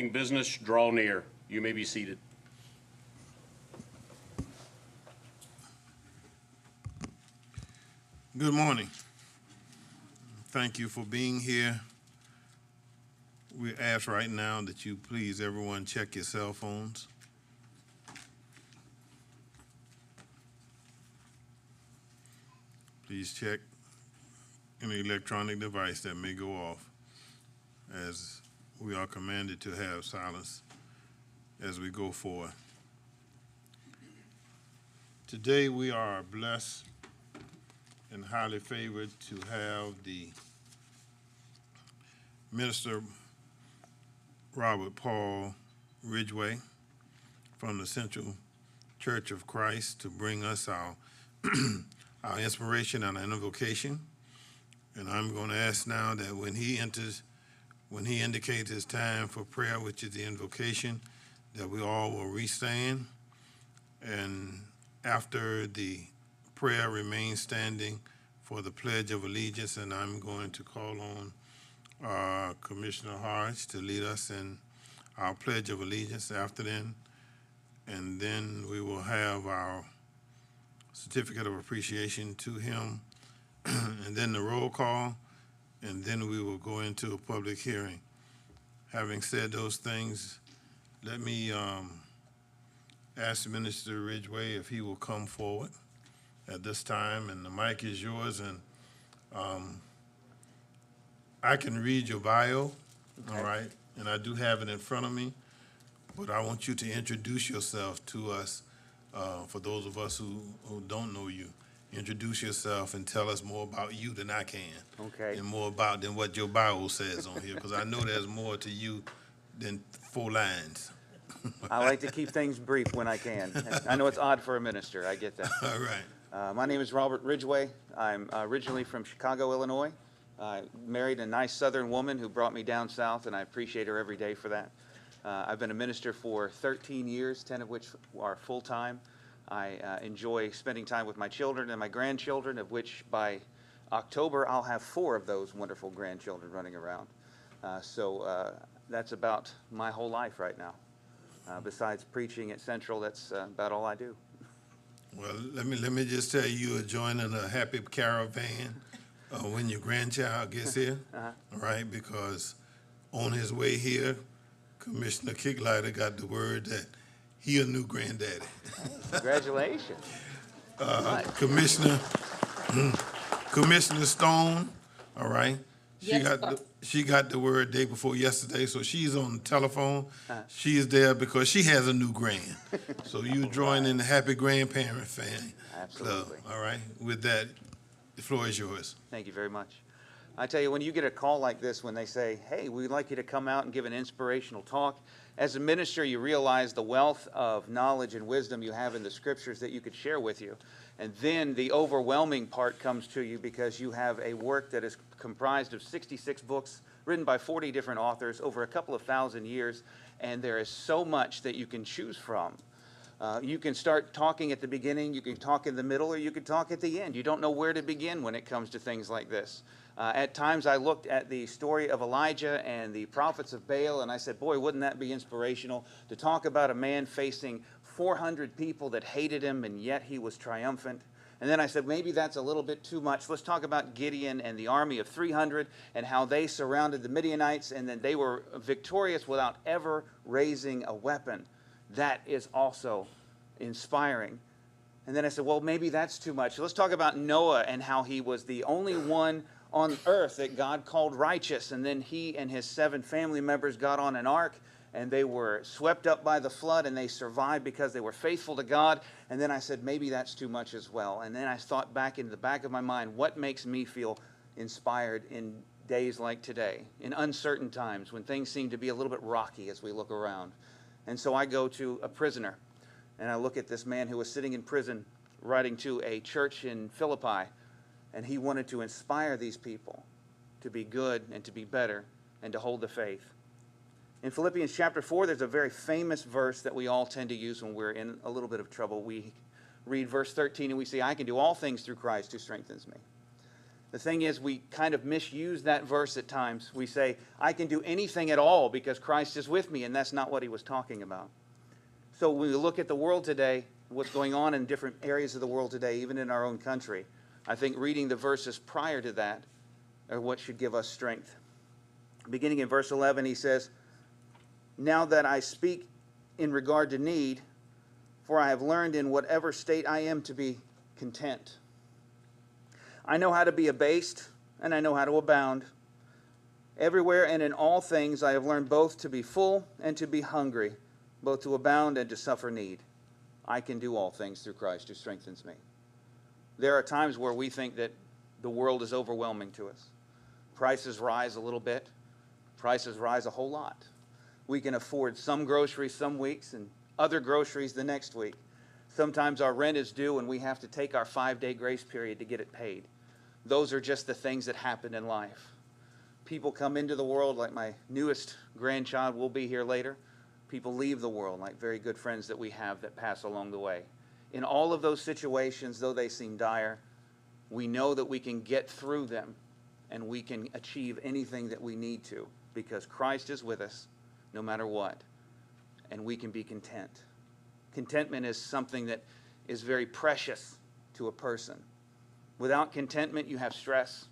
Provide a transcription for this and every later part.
business draw near. You may be seated. Good morning. Thank you for being here. We ask right now that you please, everyone, check your cell phones. Please check any electronic device that may go off, as we are commanded to have silence as we go forward. Today we are blessed and highly favored to have the Minister Robert Paul Ridgway from the Central Church of Christ to bring us our our inspiration and our invocation. And I'm going to ask now that when he indicates his time for prayer, which is the invocation, that we all will restand. And after the prayer, remain standing for the Pledge of Allegiance. And I'm going to call on Commissioner Hodge to lead us in our Pledge of Allegiance after then. And then we will have our certificate of appreciation to him, and then the roll call, and then we will go into a public hearing. Having said those things, let me ask Minister Ridgway if he will come forward at this time, and the mic is yours. And I can read your bio, okay. All right, and I do have it in front of me, but I want you to introduce yourself to us. For those of us who don't know you, introduce yourself and tell us more about you than I can. Okay. And more about than what your bio says on here, because I know there's more to you than 4 lines. I like to keep things brief when I can. I know it's odd for a minister. I get that. All right. My name is Robert Ridgway. I'm originally from Chicago, Illinois. I married a nice Southern woman who brought me down south, and I appreciate her every day for that. I've been a minister for 13 years, 10 of which are full-time. I enjoy spending time with my children and my grandchildren, of which by October I'll have 4 of those wonderful grandchildren running around. So that's about my whole life right now. Besides preaching at Central, that's about all I do. Well, let me just tell you, you're joining a happy caravan when your grandchild gets here, all right? Because on his way here, Commissioner Kicklighter got the word that he a new granddaddy. Congratulations. Nice. Commissioner Stone, all right? She got the word day before yesterday, so she's on the telephone. She is there because she has a new grand. So you join in the happy grandparent fan club, all right? With that, the floor is yours. Thank you very much. I tell you, when you get a call like this, when they say, hey, we'd like you to come out and give an inspirational talk, as a minister, you realize the wealth of knowledge and wisdom you have in the scriptures that you could share with you. And then the overwhelming part comes to you because you have a work that is comprised of 66 books written by 40 different authors over a couple of thousand years, and there is so much that you can choose from. You can start talking at the beginning, you can talk in the middle, or you can talk at the end. You don't know where to begin when it comes to things like this. At times I looked at the story of Elijah and the prophets of Baal, and I said, boy, wouldn't that be inspirational to talk about a man facing 400 people that hated him, and yet he was triumphant. And then I said, maybe that's a little bit too much. Let's talk about Gideon and the army of 300 and how they surrounded the Midianites, and then they were victorious without ever raising a weapon. That is also inspiring. And then I said, well, maybe that's too much. Let's talk about Noah and how he was the only one on earth that God called righteous, and then he and his 7 family members got on an ark, and they were swept up by the flood, and they survived because they were faithful to God. And then I said, maybe that's too much as well. And then I thought back into the back of my mind, what makes me feel inspired in days like today, in uncertain times, when things seem to be a little bit rocky as we look around. And so I go to a prisoner, and I look at this man who was sitting in prison, writing to a church in Philippi, and he wanted to inspire these people to be good and to be better and to hold the faith. In Philippians chapter 4, there's a very famous verse that we all tend to use when we're in a little bit of trouble. We read verse 13 and we say, I can do all things through Christ who strengthens me. The thing is, we kind of misuse that verse at times. We say, I can do anything at all because Christ is with me, and that's not what he was talking about. So when we look at the world today, what's going on in different areas of the world today, even in our own country, I think reading the verses prior to that are what should give us strength. Beginning in verse 11, he says, now that I speak in regard to need, for I have learned in whatever state I am to be content. I know how to be abased, and I know how to abound. Everywhere and in all things I have learned both to be full and to be hungry, both to abound and to suffer need. I can do all things through Christ who strengthens me. There are times where we think that the world is overwhelming to us. Prices rise a little bit. Prices rise a whole lot. We can afford some groceries some weeks and other groceries the next week. Sometimes our rent is due and we have to take our 5-day grace period to get it paid. Those are just the things that happen in life. People come into the world, like my newest grandchild will be here later. People leave the world, like very good friends that we have that pass along the way. In all of those situations, though they seem dire, we know that we can get through them and we can achieve anything that we need to because Christ is with us no matter what, and we can be content. Contentment is something that is very precious to a person. Without contentment, you have stress.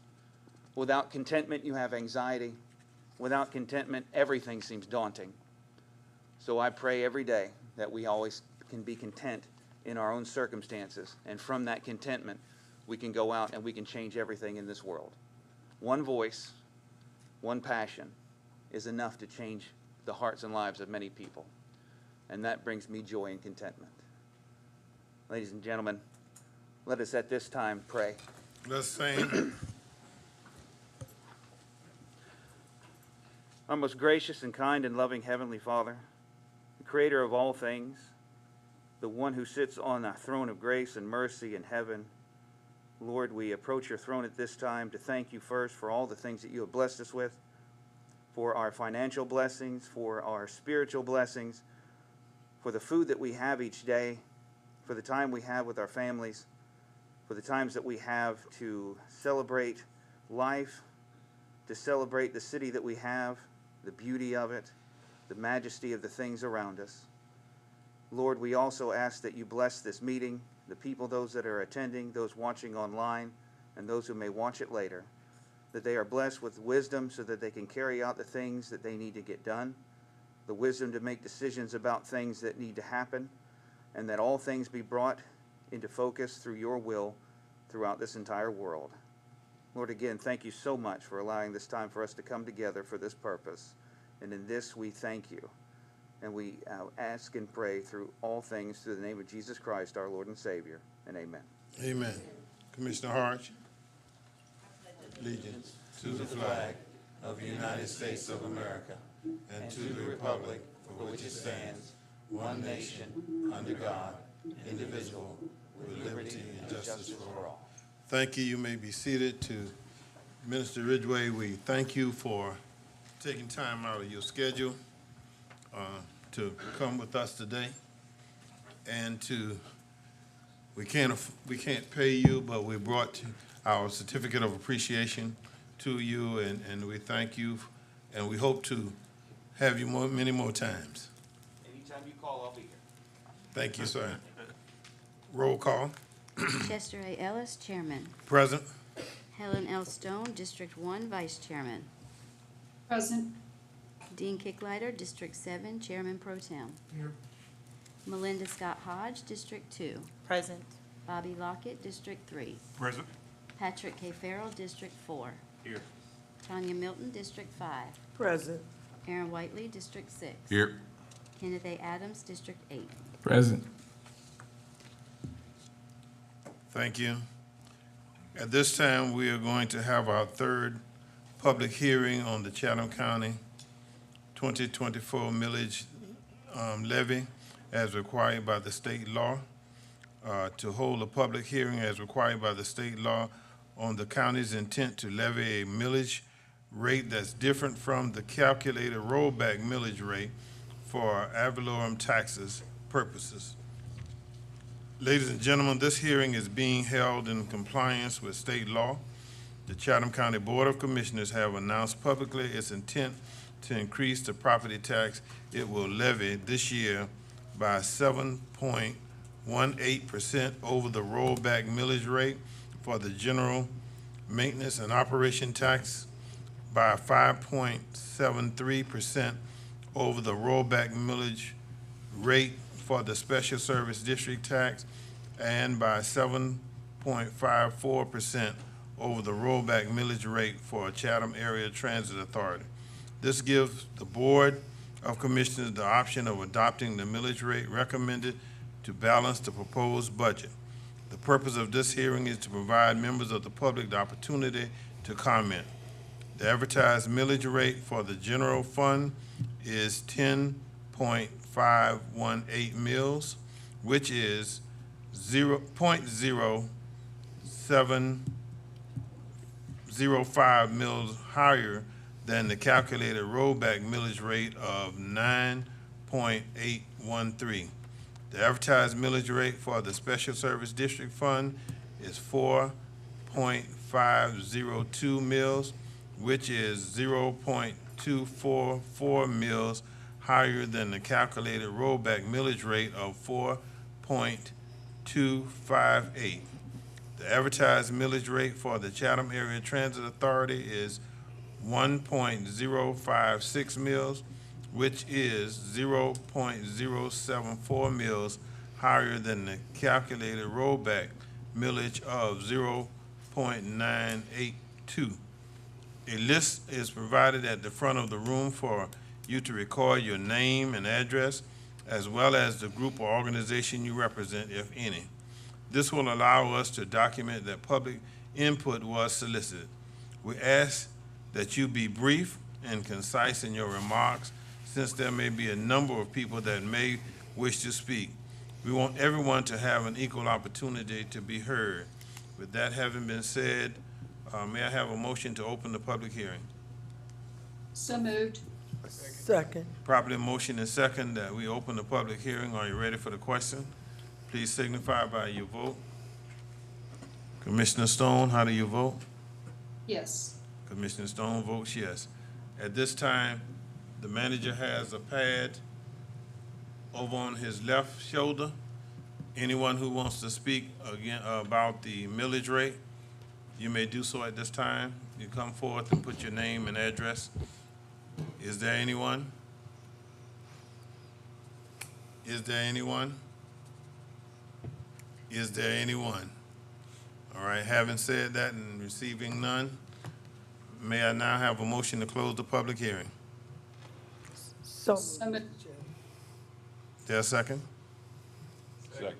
Without contentment, you have anxiety. Without contentment, everything seems daunting. So I pray every day that we always can be content in our own circumstances, and from that contentment, we can go out and we can change everything in this world. One voice, one passion is enough to change the hearts and lives of many people, and that brings me joy and contentment. Ladies and gentlemen, let us at this time pray. Let's sing. Our most gracious and kind and loving Heavenly Father, the creator of all things, the one who sits on a throne of grace and mercy in heaven, Lord, we approach your throne at this time to thank you first for all the things that you have blessed us with, for our financial blessings, for our spiritual blessings, for the food that we have each day, for the time we have with our families, for the times that we have to celebrate life, to celebrate the city that we have, the beauty of it, the majesty of the things around us. Lord, we also ask that you bless this meeting, the people, those that are attending, those watching online, and those who may watch it later, that they are blessed with wisdom so that they can carry out the things that they need to get done, the wisdom to make decisions about things that need to happen, and that all things be brought into focus through your will throughout this entire world. Lord, again, thank you so much for allowing this time for us to come together for this purpose. And in this, we thank you. And we ask and pray through all things through the name of Jesus Christ, our Lord and Savior. And amen. Amen. Commissioner Harsh. Allegiance to the flag of the United States of America and to the republic for which it stands, one nation, under God, indivisible, with liberty and justice for all. Thank you. You may be seated. To Minister Ridgway, we thank you for taking time out of your schedule to come with us today. And we can't pay you, but we brought our certificate of appreciation to you, and we thank you, and we hope to have you many more times. Anytime you call, I'll be here. Thank you, sir. Roll call. Chester A. Ellis, Chairman. Present. Helen L. Stone, District 1, Vice Chairman. Present. Dean Kicklighter, District 7, Chairman Pro Tem. Here. Melinda Scott Hodge, District 2. Present. Bobby Lockett, District 3. Present. Patrick K. Farrell, District 4. Here. Tanya Milton, District 5. Present. Aaron Whiteley, District 6. Here. Kenneth A. Adams, District 8. Present. Thank you. At this time, we are going to have our third public hearing on the Chatham County 2024 millage levy as required by the state law. To hold a public hearing as required by the state law on the county's intent to levy a millage rate that's different from the calculated rollback millage rate for ad valorem taxes purposes. Ladies and gentlemen, this hearing is being held in compliance with state law the Chatham County Board of Commissioners have announced publicly its intent to increase the property tax it will levy this year by 7.18% over the rollback millage rate for the general maintenance and operation tax, by 5.73% over the rollback millage rate for the special service district tax, and by 7.54% over the rollback millage rate for Chatham Area Transit Authority. This gives the Board of Commissioners the option of adopting the millage rate recommended to balance the proposed budget. The purpose of this hearing is to provide members of the public the opportunity to comment. The advertised millage rate for the general fund is 10.518 mills, which is 0.0705 mills higher than the calculated rollback millage rate of 9.813. The advertised millage rate for the Special Service District Fund is 4.502 mills, which is 0.244 mills higher than the calculated rollback millage rate of 4.258. The advertised millage rate for the Chatham Area Transit Authority is 1.056 mills, which is 0.074 mills higher than the calculated rollback millage of 0.982. A list is provided at the front of the room for you to record your name and address, as well as the group or organization you represent, if any. This will allow us to document that public input was solicited. We ask that you be brief and concise in your remarks, since there may be a number of people that may wish to speak. We want everyone to have an equal opportunity to be heard. With that having been said, may I have a motion to open the public hearing? So moved. Second. Properly motion and second that we open the public hearing. Are you ready for the question? Please signify by your vote. Commissioner Stone, how do you vote? Yes. Commissioner Stone votes yes. At this time, the manager has a pad over on his left shoulder. Anyone who wants to speak again about the millage rate, you may do so at this time. You come forth and put your name and address. Is there anyone? Is there anyone? Is there anyone? All right, having said that and receiving none, may I now have a motion to close the public hearing? So, So moved. Is there a second? Second.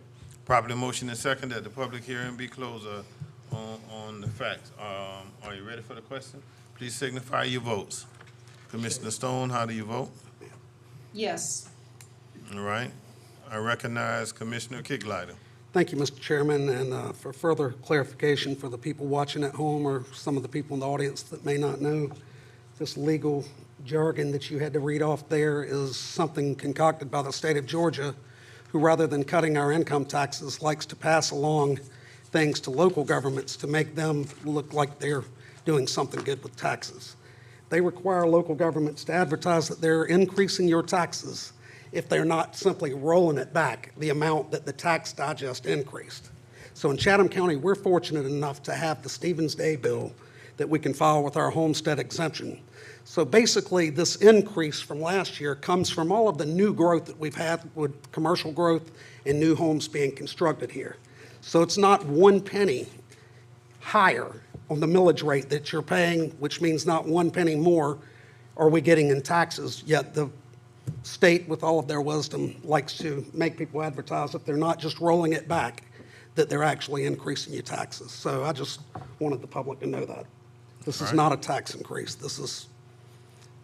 Properly motion and second that the public hearing be closed on the facts. Are you ready for the question? Please signify your votes. Commissioner Stone, how do you vote? Yes. All right. I recognize Commissioner Kicklighter. Thank you, Mr. Chairman, and for further clarification for the people watching at home or some of the people in the audience that may not know, this legal jargon that you had to read off there is something concocted by the state of Georgia, who rather than cutting our income taxes likes to pass along things to local governments to make them look like they're doing something good with taxes. They require local governments to advertise that they're increasing your taxes if they're not simply rolling it back, the amount that the tax digest increased. So in Chatham County, we're fortunate enough to have the Stevens Day bill that we can file with our homestead exemption. So basically, this increase from last year comes from all of the new growth that we've had with commercial growth and new homes being constructed here. So it's not 1 penny higher on the millage rate that you're paying, which means not 1 penny more are we getting in taxes, yet the state, with all of their wisdom, likes to make people advertise if they're not just rolling it back, that they're actually increasing your taxes. So I just wanted the public to know that. This is not a tax increase. This is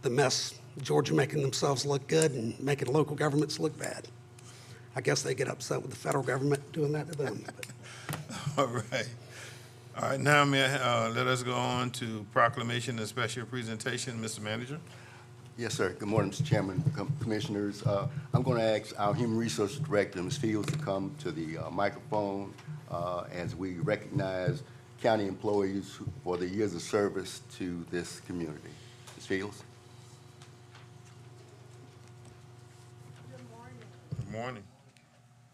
the mess, Georgia making themselves look good and making local governments look bad. I guess they get upset with the federal government doing that to them. But All right. All right, now may I, let us go on to proclamation and special presentation. Mr. Manager? Yes, sir. Good morning, Mr. Chairman, Commissioners. I'm going to ask our Human Resources Director, Ms. Fields, to come to the microphone as we recognize county employees for the years of service to this community. Ms. Fields? Good morning.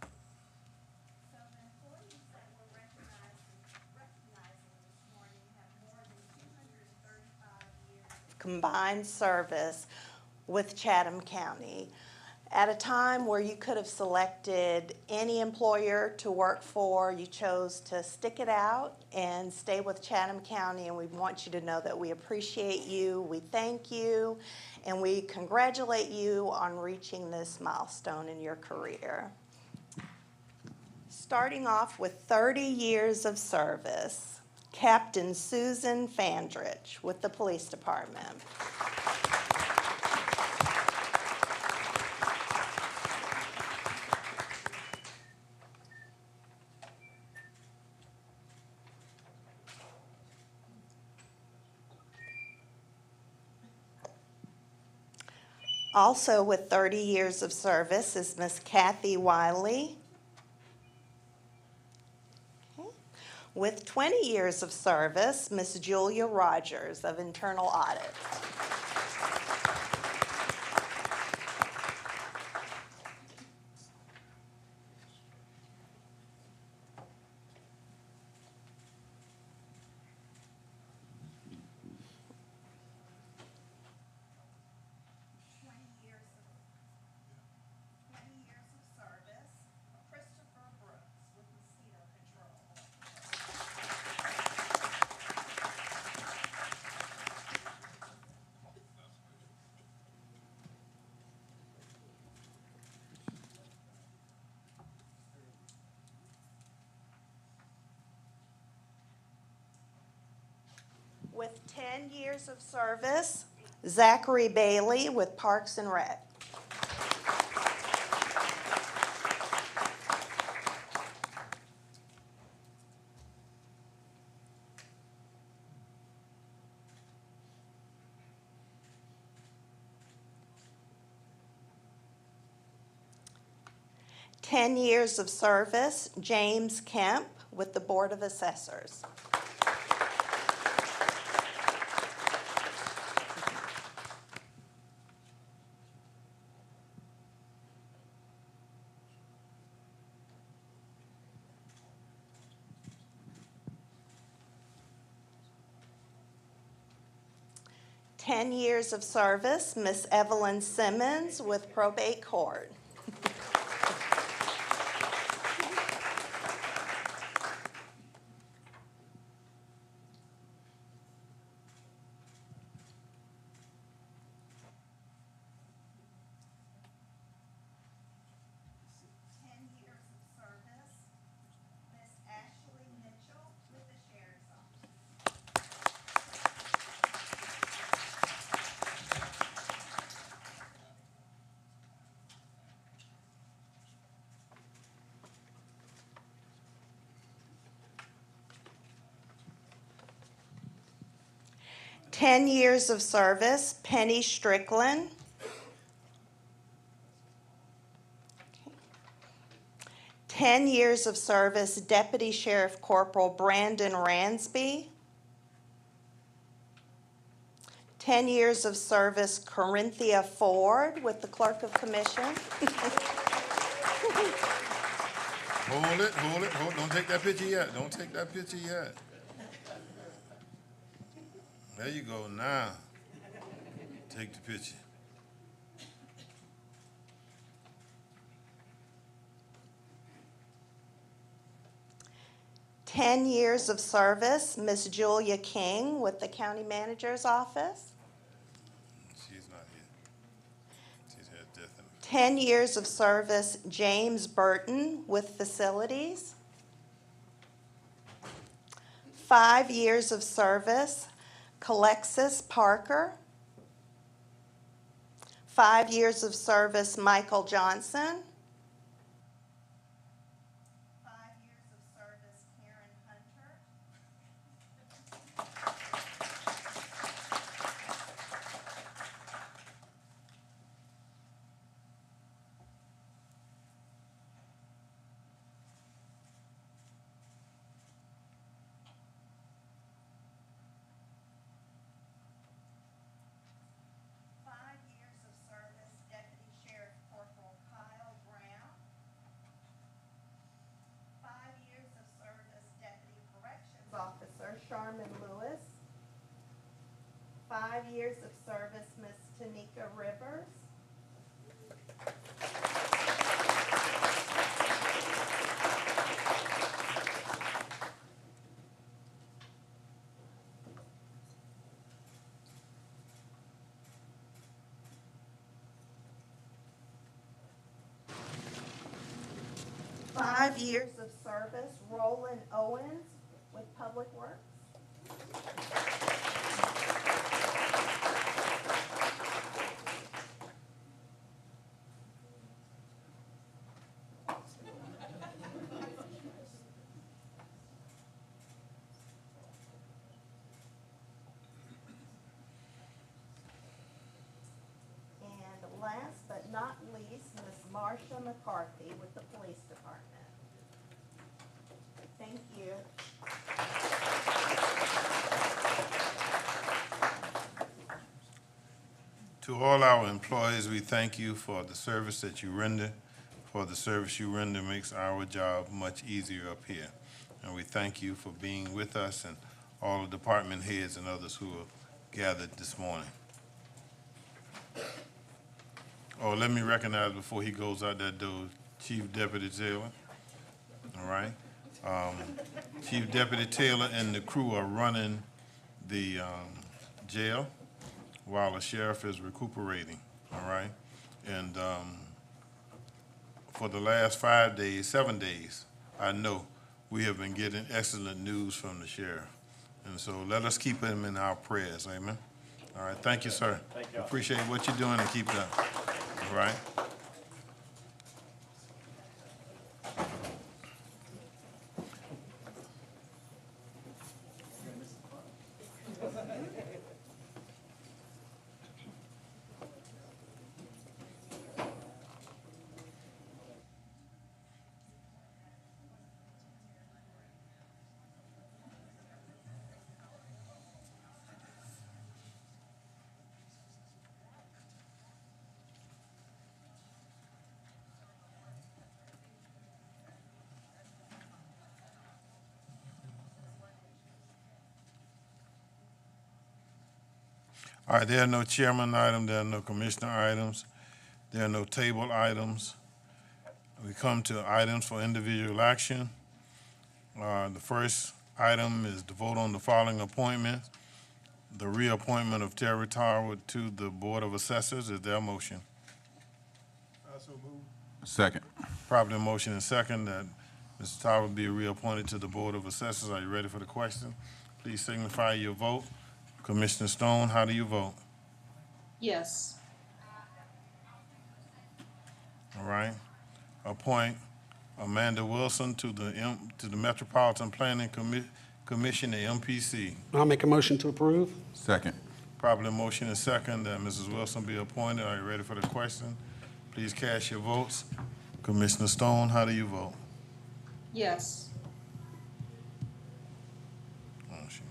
So the employees that we're recognizing this morning have more than 235 years of combined service with Chatham County. At a time where you could have selected any employer to work for, you chose to stick it out and stay with Chatham County, and we want you to know that we appreciate you, we thank you, and we congratulate you on reaching this milestone in your career. Starting off with 30 years of service, Captain Susan Fandrich with the Police Department. Also with 30 years of service is Miss Kathy Wiley. Okay. With 20 years of service, Miss Julia Rogers of Internal Audit. With 10 years of service, Zachary Bailey with Parks and Rec. Ten years of service, James Kemp with the Board of Assessors. Ten years of service, Miss Evelyn Simmons with Probate Court. Ashley Mitchell with the Sheriff's Office. 10 years of service, Penny Strickland. 10 years of service, Deputy Sheriff Corporal Brandon Ransby. 10 years of service, Corinthia Ford with the Clerk of Commission. Hold it. Don't take that picture yet. Don't take that picture yet. There you go. Now, take the picture. Ten years of service, Miss Julia King with the County Manager's Office. She's not here. She's had death in her. 10 years of service, James Burton with Facilities. 5 years of service, Calexis Parker. 5 years of service, Michael Johnson. 5 years of service, Karen Hunter. 5 years of service, Ms. Tanika Rivers. Five years of service, Roland Owens with Public Works. And last but not least, Ms. Marsha McCarthy with the Police Department. Thank you. To all our employees, we thank you for the service that you render. For the service you render makes our job much easier up here. And we thank you for being with us and all the department heads and others who are gathered this morning. Oh, let me recognize before he goes out that door, Chief Deputy Taylor. All right? Chief Deputy Taylor and the crew are running the jail while the sheriff is recuperating, all right? And for the last 7 days, I know we have been getting excellent news from the sheriff. And so let us keep him in our prayers, amen? All right, thank you, sir. Thank you. Appreciate what you're doing and keep it up, all right? All right, there are no chairman items, there are no commissioner items, there are no table items. We come to items for individual action. The first item is to vote on the following appointments. The reappointment of Terry Tarwood to the Board of Assessors. Is there a motion? Second. Properly motion and second that Mr. Tarwood be reappointed to the Board of Assessors. Are you ready for the question? Please signify your vote. Commissioner Stone, how do you vote? Yes. All right. Appoint Amanda Wilson to the Metropolitan Planning Commission, the MPC. I'll make a motion to approve. Second. Properly motion and second that Mrs. Wilson be appointed. Are you ready for the question? Please cast your votes. Commissioner Stone, how do you vote? Yes. Oh, okay.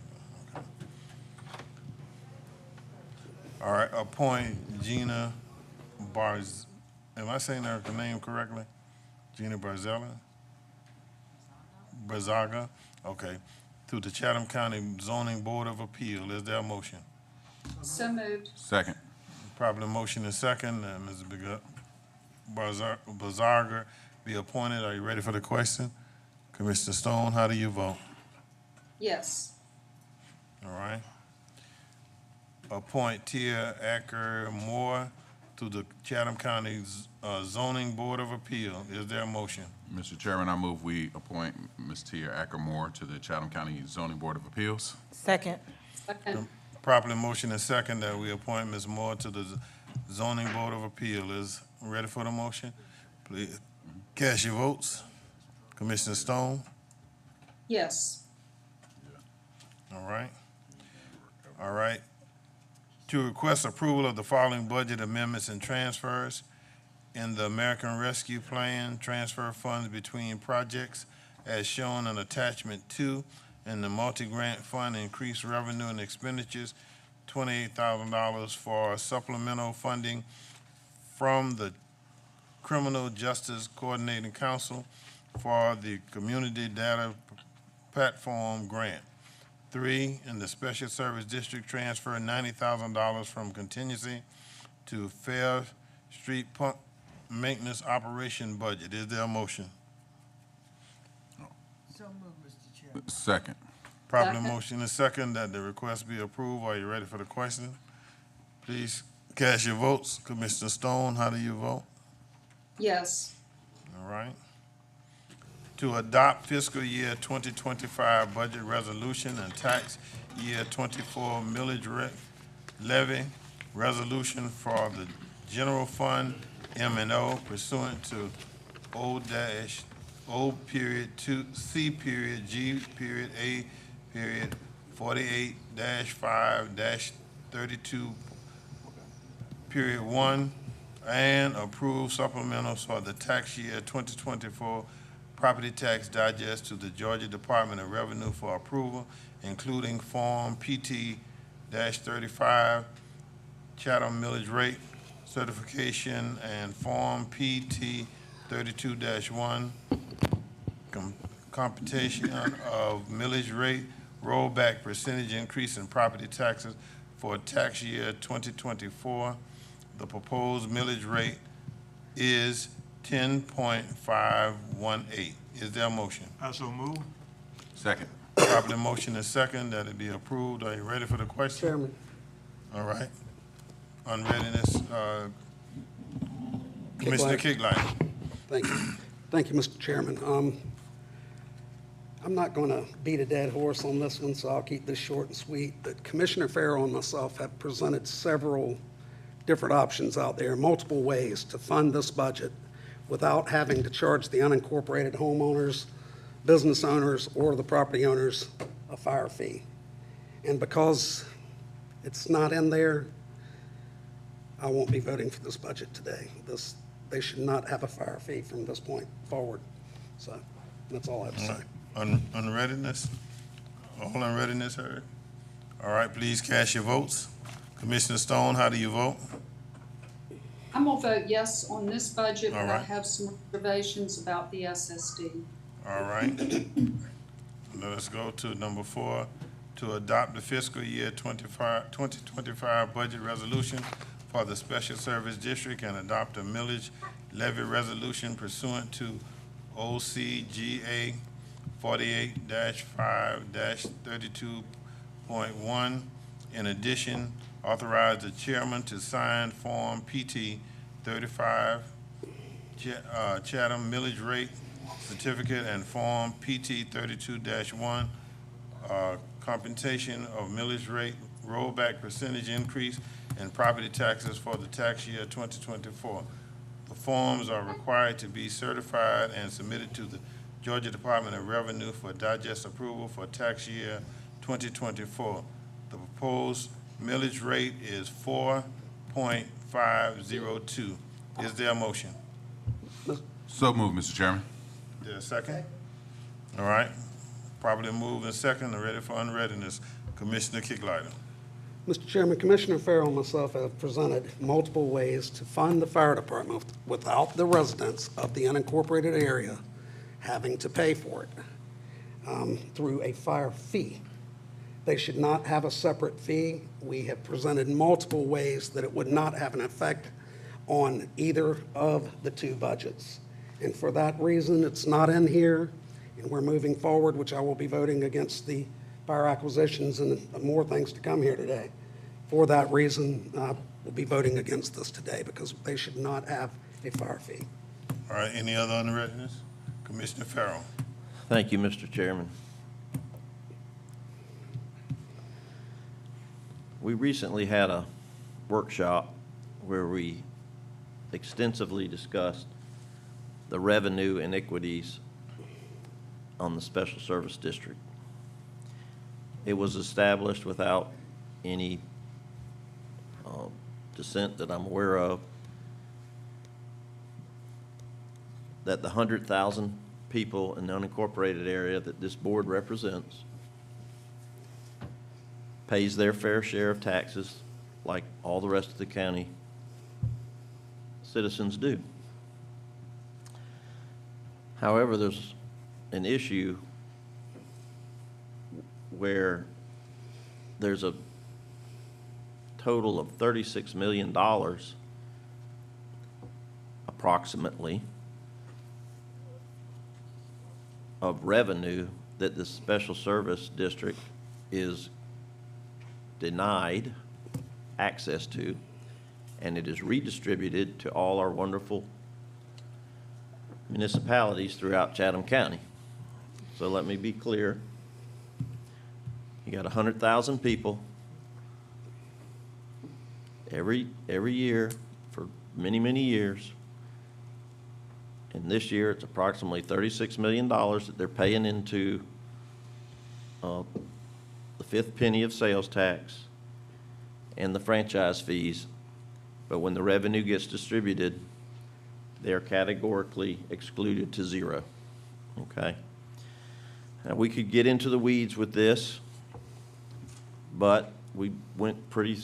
All right, appoint Gina am I saying her name correctly? Gina Brazaga, okay, to the Chatham County Zoning Board of Appeal. Is there a motion? So moved. Second. Properly motion and second, Ms. Brazaga be appointed. Are you ready for the question? Commissioner Stone, how do you vote? Yes. All right. Appoint Tia Acker Moore to the Chatham County Zoning Board of Appeal. Is there a motion? Mr. Chairman, I move we appoint Ms. Tia Ackermore to the Chatham County Zoning Board of Appeals. Second. Second. Properly motion and second that we appoint Ms. Moore to the Zoning Board of Appeal. Is ready for the motion? Please cast your votes. Commissioner Stone? Yes. All right. All right. To request approval of the following budget amendments and transfers in the American Rescue Plan, transfer funds between projects as shown in attachment 2 in the multi-grant fund, increased revenue and expenditures, $28,000 for supplemental funding from the Criminal Justice Coordinating Council for the Community Data Platform Grant. 3, in the Special Service District, transfer $90,000 from contingency to Fair Street Pump Maintenance Operation Budget. Is there a motion? Second. Properly Second. motion and second that the request be approved. Are you ready for the question? Please cast your votes. Commissioner Stone, how do you vote? Yes. All right. To adopt fiscal year 2025 budget resolution and tax year 24 millage levy resolution for the general fund M&O pursuant to O period 2, C period, G period, A period 48-5-32 period 1, and approve supplementals for the tax year 2024 property tax digest to the Georgia Department of Revenue for approval, including Form PT-35 Chatham millage rate certification and Form PT 32-1 computation of millage rate rollback percentage increase in property taxes for tax year 2024. The proposed millage rate is 10.518. Is there a motion? Second. Properly motion is second that it be approved. Are you ready for the question? Chairman, All right. Unreadiness, Commissioner Kicklight. thank you. Thank you, Mr. Chairman. I'm not going to beat a dead horse on this one, so I'll keep this short and sweet. But Commissioner Farrell and myself have presented several different options out there, multiple ways to fund this budget without having to charge the unincorporated homeowners, business owners, or the property owners a fire fee. And because it's not in there, I won't be voting for this budget today. They should not have a fire fee from this point forward. So that's all I have to say. Unreadiness? All unreadiness heard? All right, please cast your votes. Commissioner Stone, how do you vote? I'm gonna vote yes on this budget, All but I right. have some reservations about the SSD. All right. Let us go to number 4, to adopt the fiscal year 2025 budget resolution for the Special Service District and adopt a millage levy resolution pursuant to OCGA 48-5-32.1. In addition, authorize the chairman to sign Form PT 35 Chatham millage rate certificate and Form PT 32-1 computation of millage rate rollback percentage increase in property taxes for the tax year 2024. The forms are required to be certified and submitted to the Georgia Department of Revenue for digest approval for tax year 2024. The proposed millage rate is 4.502. Is there a motion? So moved, Mr. Chairman. Is there a second? All right. Properly moved and second and ready for unreadiness. Commissioner Kicklighter. Mr. Chairman, Commissioner Farrell and myself have presented multiple ways to fund the fire department without the residents of the unincorporated area having to pay for it through a fire fee. They should not have a separate fee. We have presented multiple ways that it would not have an effect on either of the two budgets. And for that reason, it's not in here, and we're moving forward, which I will be voting against the fire acquisitions and more things to come here today. For that reason, I will be voting against this today because they should not have a fire fee. All right, any other unreadiness? Commissioner Farrell. Thank you, Mr. Chairman. We recently had a workshop where we extensively discussed the revenue inequities on the Special Service District. It was established without any dissent that I'm aware of that the 100,000 people in the unincorporated area that this board represents pays their fair share of taxes like all the rest of the county citizens do. However, there's an issue where there's a total of $36 million approximately of revenue that the special service district is denied access to, and it is redistributed to all our wonderful municipalities throughout Chatham County. So let me be clear. You got 100,000 people every year for many, many years. And this year, it's approximately $36 million that they're paying into the fifth penny of sales tax and the franchise fees. But when the revenue gets distributed, they're categorically excluded to zero. Okay? Now, we could get into the weeds with this, but we went pretty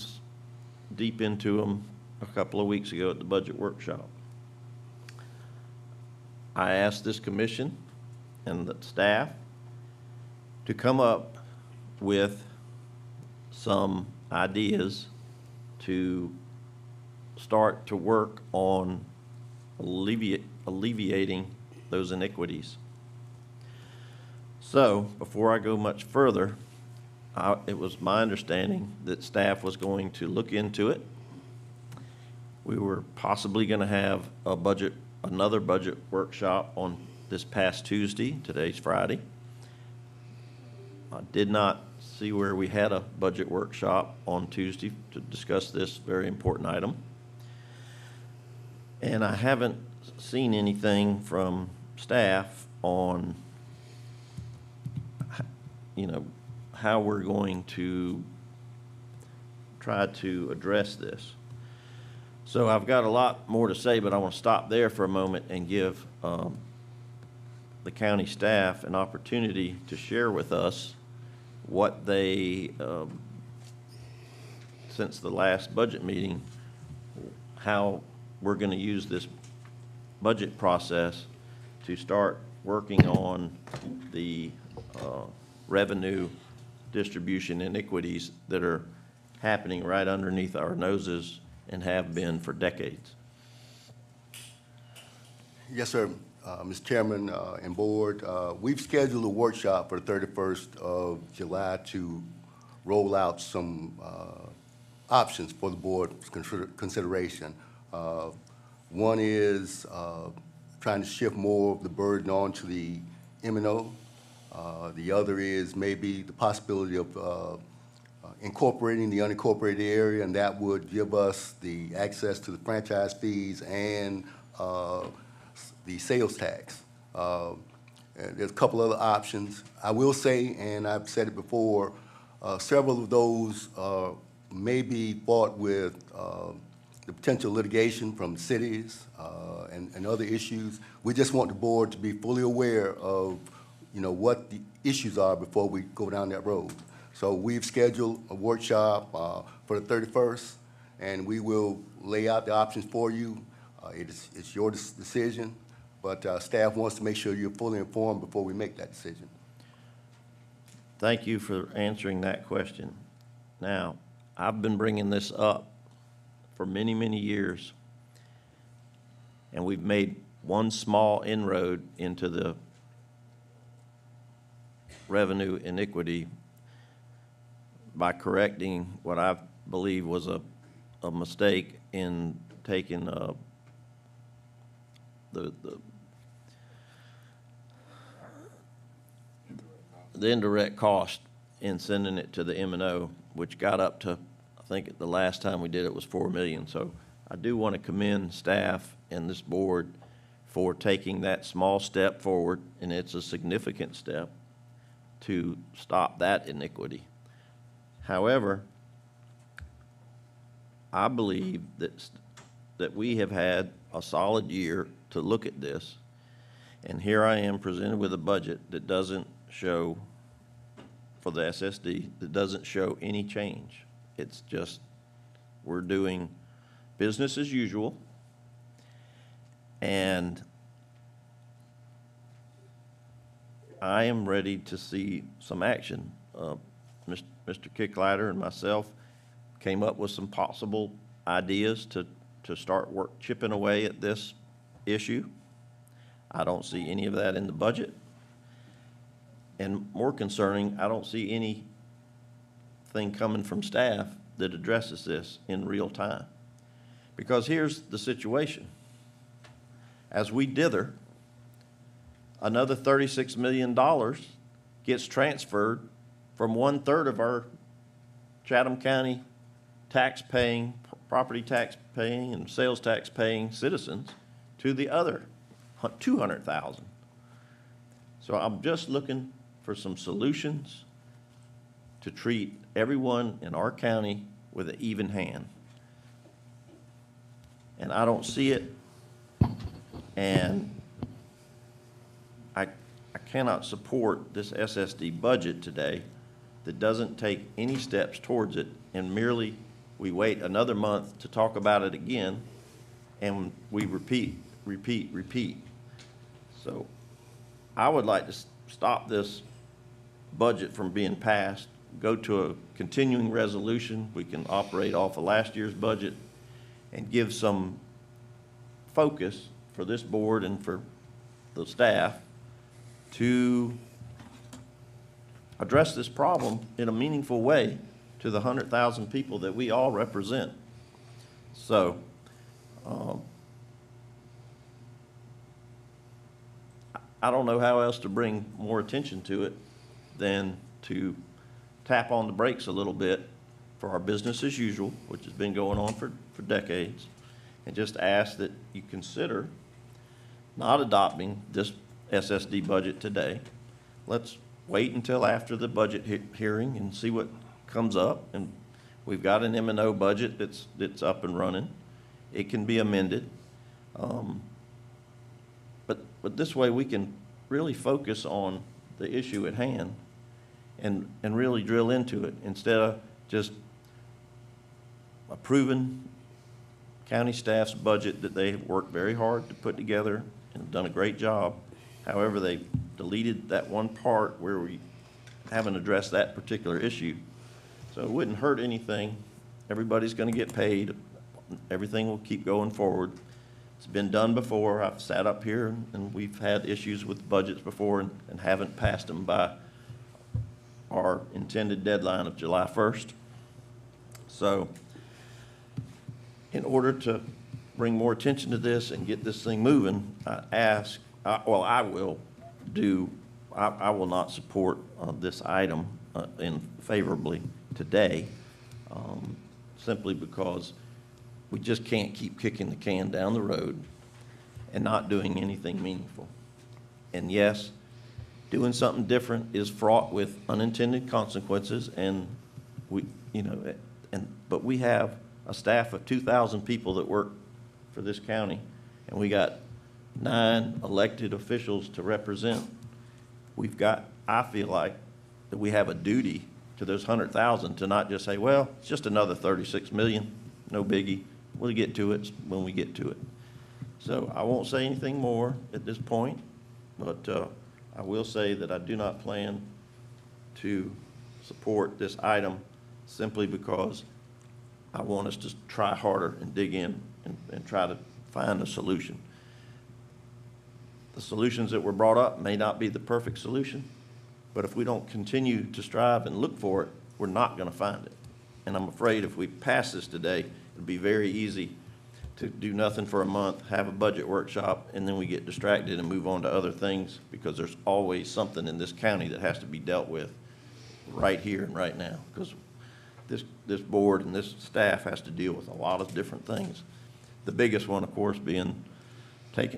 deep into them a couple of weeks ago at the budget workshop. I asked this commission and the staff to come up with some ideas to start to work on alleviating those iniquities. So, before I go much further, it was my understanding that staff was going to look into it. We were possibly going to have another budget workshop on this past Tuesday. Today's Friday. I did not see where we had a budget workshop on Tuesday to discuss this very important item. And I haven't seen anything from staff on, how we're going to try to address this. So I've got a lot more to say, but I want to stop there for a moment and give the county staff an opportunity to share with us what they, since the last budget meeting, how we're going to use this budget process to start working on the revenue distribution iniquities that are happening right underneath our noses and have been for decades. Yes, sir. Mr. Chairman and Board, we've scheduled a workshop for the 31st of July to roll out some options for the Board's consideration. One is trying to shift more of the burden onto the M&O. The other is maybe the possibility of incorporating the unincorporated area, and that would give us the access to the franchise fees and the sales tax. There's a couple other options. I will say, and I've said it before, several of those may be fought with the potential litigation from cities and other issues. We just want the Board to be fully aware of what the issues are before we go down that road. So we've scheduled a workshop for the 31st, and we will lay out the options for you. It's your decision, but staff wants to make sure you're fully informed before we make that decision. Thank you for answering that question. Now, I've been bringing this up for many, many years, and we've made one small inroad into the revenue iniquity by correcting what I believe was a mistake in taking the indirect cost in sending it to the M&O, which got up to, I think the last time we did it was $4 million. So I do want to commend staff and this Board for taking that small step forward, and it's a significant step to stop that iniquity. However, I believe that we have had a solid year to look at this, and here I am presented with a budget that doesn't show, for the SSD, that doesn't show any change. It's just, we're doing business as usual, and I am ready to see some action. Mr. Kicklighter and myself came up with some possible ideas to start chipping away at this issue. I don't see any of that in the budget. And more concerning, I don't see anything coming from staff that addresses this in real time. Because here's the situation. As we dither, another $36 million gets transferred from 1/3 of our Chatham County tax-paying, property tax-paying, and sales tax-paying citizens to the other 200,000. So I'm just looking for some solutions to treat everyone in our county with an even hand. And I don't see it, and I cannot support this SSD budget today that doesn't take any steps towards it, and merely we wait another month to talk about it again, and we repeat. So I would like to stop this budget from being passed, go to a continuing resolution. We can operate off of last year's budget and give some focus for this board and for the staff to address this problem in a meaningful way to the 100,000 people that we all represent. So, I don't know how else to bring more attention to it than to tap on the brakes a little bit for our business as usual, which has been going on for decades, and just ask that you consider not adopting this SSD budget today. Let's wait until after the budget hearing and see what comes up. And we've got an M&O budget that's up and running. It can be amended. But this way we can really focus on the issue at hand and really drill into it instead of just approving county staff's budget that they worked very hard to put together and have done a great job. However, they deleted that one part where we haven't addressed that particular issue. So it wouldn't hurt anything. Everybody's going to get paid. Everything will keep going forward. It's been done before. I've sat up here and we've had issues with budgets before and haven't passed them by our intended deadline of July 1st. So in order to bring more attention to this and get this thing moving, I will not support this item favorably today, simply because we just can't keep kicking the can down the road and not doing anything meaningful. And yes, doing something different is fraught with unintended consequences, and but we have a staff of 2,000 people that work for this county, and we got 9 elected officials to represent. I feel like that we have a duty to those 100,000 to not just say, well, it's just another 36 million, no biggie. We'll get to it when we get to it. So I won't say anything more at this point, but I will say that I do not plan to support this item simply because I want us to try harder and dig in and try to find a solution. The solutions that were brought up may not be the perfect solution, but if we don't continue to strive and look for it, we're not going to find it. And I'm afraid if we pass this today, it'll be very easy to do nothing for a month, have a budget workshop, and then we get distracted and move on to other things, because there's always something in this county that has to be dealt with right here and right now, because this board and this staff has to deal with a lot of different things. The biggest one, of course, being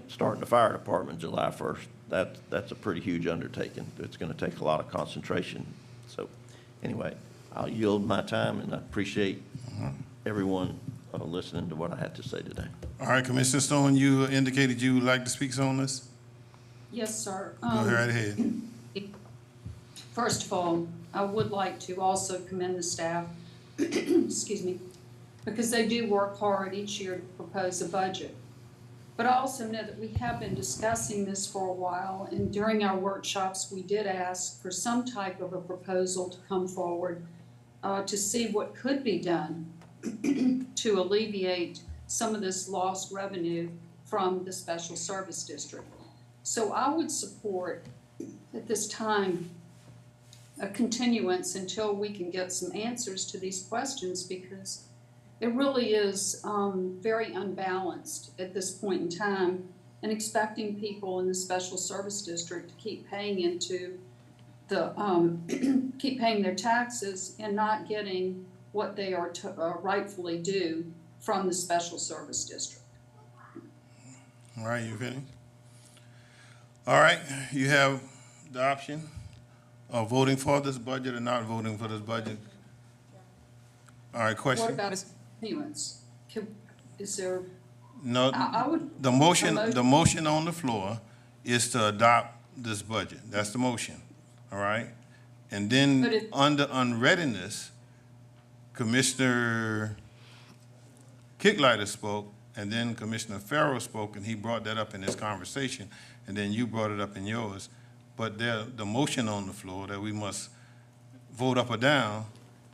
starting the fire department July 1st. That's a pretty huge undertaking. It's going to take a lot of concentration. So anyway, I'll yield my time, and I appreciate everyone listening to what I had to say today. All right, Commissioner Stone, you indicated you would like to speak on this? Yes, sir. Go right ahead. First of all, I would like to also commend the staff, excuse me, because they do work hard each year to propose a budget. But I also know that we have been discussing this for a while, and during our workshops, we did ask for some type of a proposal to come forward to see what could be done to alleviate some of this lost revenue from the special service district. So I would support at this time a continuance until we can get some answers to these questions, because it really is very unbalanced at this point in time, and expecting people in the special service district to keep paying into the, keep paying their taxes and not getting what they are rightfully due from the special service district. All right, you finished? All right, you have the option of voting for this budget or not voting for this budget. All right, What question? about a continuance? Is there, No, I would. the motion on the floor is to adopt this budget. That's the motion, all right? And But then if- under unreadiness, Commissioner Kicklighter spoke, and then Commissioner Farrell spoke, and he brought that up in his conversation, and then you brought it up in yours. But the motion on the floor that we must vote up or down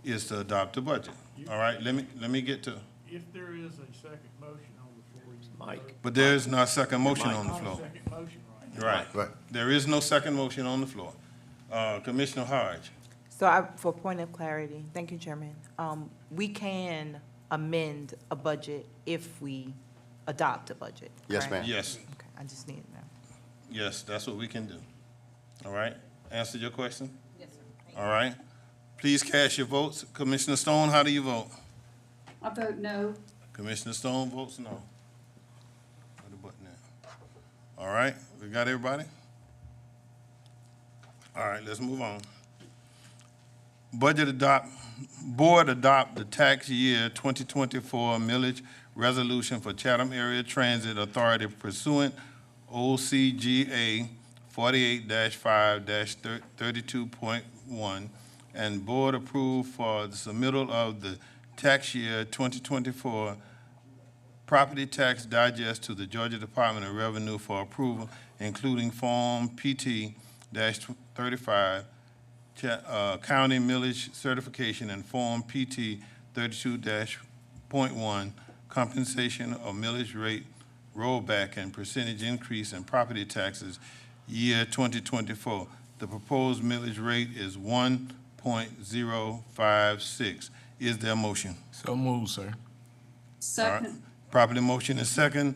is to adopt the budget. All right, let me get to, If there is a second motion on the floor, you can Mike. but there is no second motion on the vote. floor. Second motion right now. Right. There is no second motion on the floor. Commissioner Hodge. So for point of clarity, thank you, Chairman. We can amend a budget if we adopt a budget. Yes, correct? ma'am. Yes, Okay, I just need to know. yes, that's what we can do. All right, answered your question? Yes, sir. All right. Please cast your votes. Commissioner Stone, how do you vote? I vote no. Commissioner Stone votes no. Where the button at? All right, we got everybody? All right, let's move on. Board adopt the tax year 2024 millage resolution for Chatham Area Transit Authority pursuant OCGA 48-5-32.1, and board approved for the submittal of the tax year 2024 property tax digest to the Georgia Department of Revenue for approval, including Form PT-35, County Millage Certification, and Form PT 32-.1, Compensation of Millage Rate Rollback and Percentage Increase in Property Taxes, Year 2024. The proposed millage rate is 1.056. Is there a motion? So move, sir. All right. Second, Properly motion is second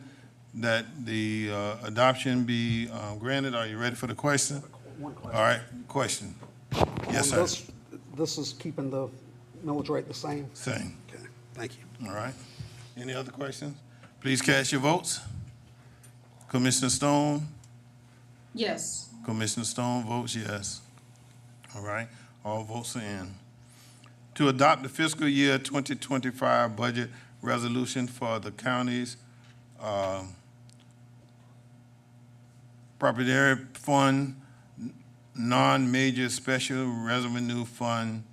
that the adoption be granted. Are you ready for the question? One question. All right, question. Yes, sir. This is keeping the millage rate the same? Same. Okay, thank you. All right. Any other questions? Please cast your votes. Commissioner Stone? yes. Commissioner Stone votes yes. All right, all votes are in. To adopt the fiscal year 2025 budget resolution for the county's property area fund, non-major special revenue fund,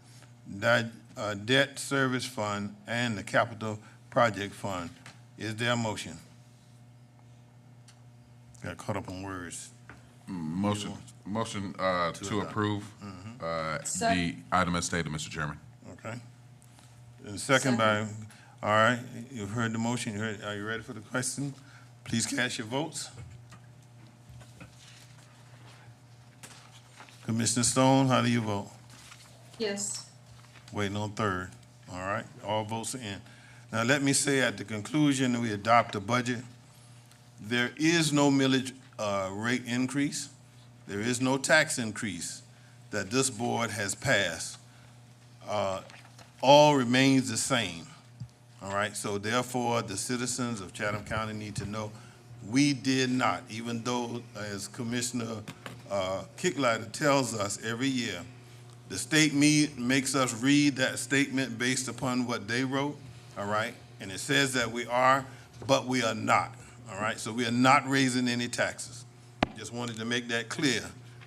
debt service fund, and the capital project fund. Is there a motion? Got caught up on words. Motion to approve the Second. item as stated, Mr. Chairman. Okay. And second by, all right, you've heard the motion. Are you ready for the question? Please cast your votes. Commissioner Stone, how do you vote? Yes. Waiting on third. All right, all votes are in. Now, let me say at the conclusion that we adopt the budget, there is no millage rate increase. There is no tax increase that this board has passed. All remains the same. All right, so therefore, the citizens of Chatham County need to know we did not, even though, as Commissioner Kicklighter tells us every year, the state makes us read that statement based upon what they wrote, all right? And it says that we are, but we are not, all right? So we are not raising any taxes. Just wanted to make that clear,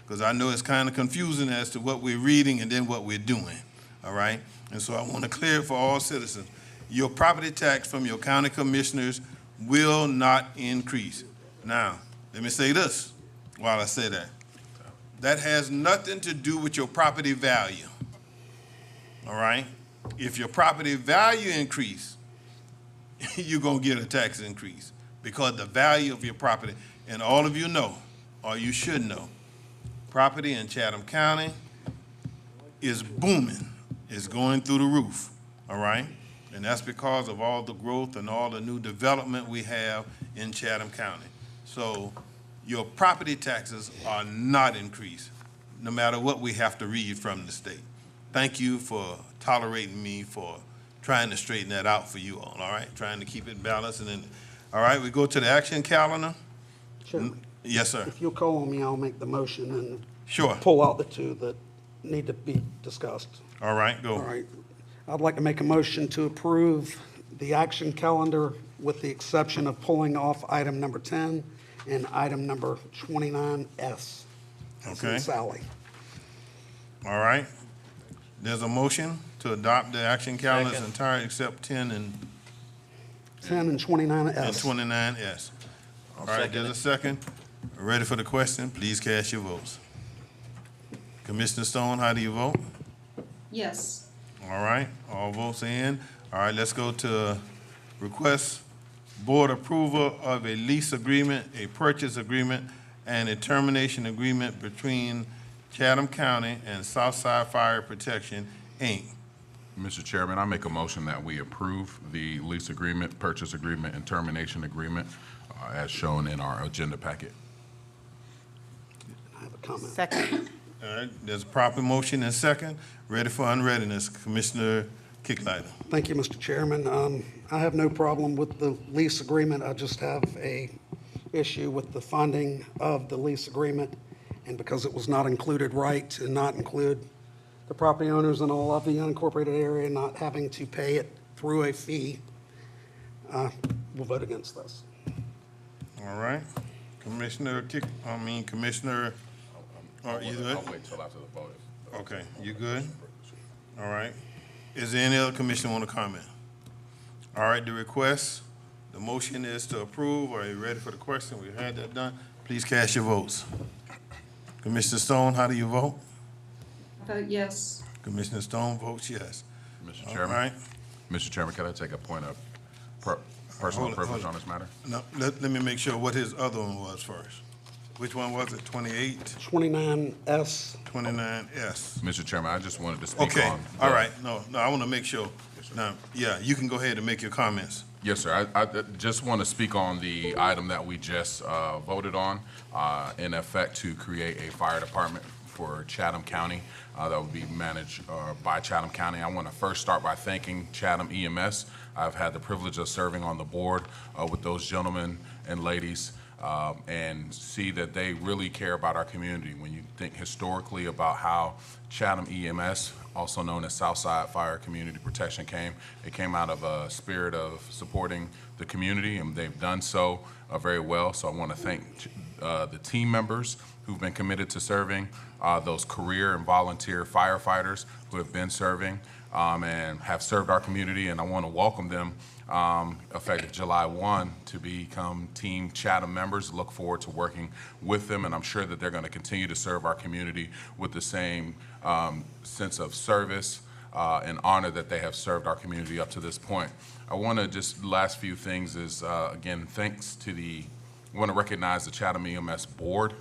because I know it's kind of confusing as to what we're reading and then what we're doing, all right? And so I want to clear it for all citizens. Your property tax from your county commissioners will not increase. Now, let me say this while I say that. That has nothing to do with your property value, all right? If your property value increase, you're gonna get a tax increase because the value of your property, and all of you know, or you should know, property in Chatham County is booming, is going through the roof, all right? And that's because of all the growth and all the new development we have in Chatham County. So your property taxes are not increased, no matter what we have to read from the state. Thank you for tolerating me for trying to straighten that out for you all right? Trying to keep it balanced and then, all right, we go to the action calendar. Chairman, Yes, sir. if you'll call on me, I'll make the motion and Sure. pull out the two that need to be discussed. All right, go. All right. I'd like to make a motion to approve the action calendar with the exception of pulling off item number 10 and item number 29S. That's in Okay. Sally. All right. There's a motion to adopt the action calendars entirely except 10 and 10 and 29S. 29S. All right, there's a second. Ready for the question? Please cast your votes. Commissioner Stone, how do you vote? Yes. All right, all votes in. All right, let's go to request board approval of a lease agreement, a purchase agreement, and a termination agreement between Chatham County and Southside Fire Protection, Inc. Mr. Chairman, I make a motion that we approve the lease agreement, purchase agreement, and termination agreement as shown in our agenda packet. I have a comment. Second. All right, there's a proper motion and second. Ready for unreadiness, Commissioner Kicklighter. Thank you, Mr. Chairman. I have no problem with the lease agreement. I just have a issue with the funding of the lease agreement. And because it was not included right to not include the property owners and all of the unincorporated area not having to pay it through a fee, we'll vote against this. All right, Commissioner, you good? I'll wait till after the vote. Okay, you good? All right. Is there any other commissioner want to comment? All right, the motion is to approve. Are you ready for the question? We had that done. Please cast your votes. Commissioner Stone, how do you vote? Vote yes. Commissioner Stone votes yes. Mr. All Chairman, right. Mr. Chairman, can I take a point of personal Hold it, privilege hold on this matter? No, let me make sure what his other one was first. Which one was it? 28, 29S. 29S? Mr. Chairman, I just wanted to speak Okay, on. all the- right. No, I want to make sure. Now, yeah, you can go ahead and make your comments. Yes, sir. I just want to speak on the item that we just voted on, in effect to create a fire department for Chatham County that would be managed by Chatham County. I want to first start by thanking Chatham EMS. I've had the privilege of serving on the board with those gentlemen and ladies and see that they really care about our community. When you think historically about how Chatham EMS, also known as Southside Fire Community Protection, it came out of a spirit of supporting the community, and they've done so very well. So I want to thank the team members who've been committed to serving, those career and volunteer firefighters who have been serving and have served our community, and I want to welcome them effective July 1 to become Team Chatham members. Look forward to working with them, and I'm sure that they're going to continue to serve our community with the same sense of service and honor that they have served our community up to this point. I want to just, last few things is, again, thanks to I want to recognize the Chatham EMS Board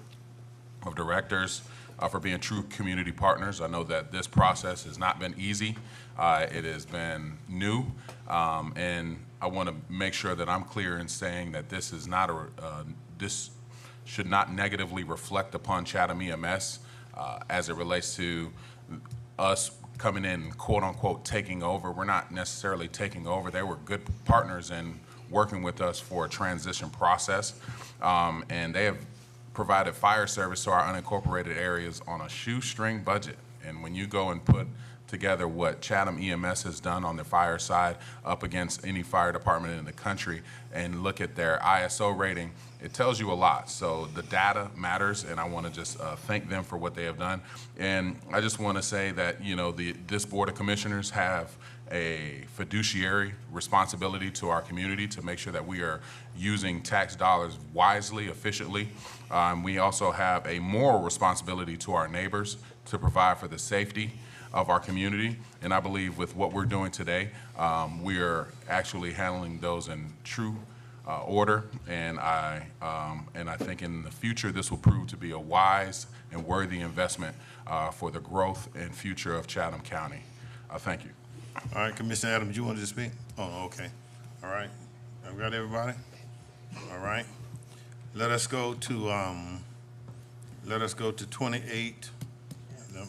of Directors for being true community partners. I know that this process has not been easy. It has been new, and I want to make sure that I'm clear in saying that this is not this should not negatively reflect upon Chatham EMS as it relates to us coming in and quote unquote taking over. We're not necessarily taking over. They were good partners in working with us for a transition process, and they have provided fire service to our unincorporated areas on a shoestring budget. And when you go and put together what Chatham EMS has done on the fire side up against any fire department in the country and look at their ISO rating, it tells you a lot. So the data matters, and I want to just thank them for what they have done. And I just want to say that, you know, this Board of Commissioners have a fiduciary responsibility to our community to make sure that we are using tax dollars wisely, efficiently. We also have a moral responsibility to our neighbors to provide for the safety of our community. And I believe with what we're doing today, we are actually handling those in true order. And I think in the future, this will prove to be a wise and worthy investment for the growth and future of Chatham County. Thank you. All right, Commissioner Adams, you wanted to speak? Oh, okay. All right. I've got everybody? All right. Let us go to 28,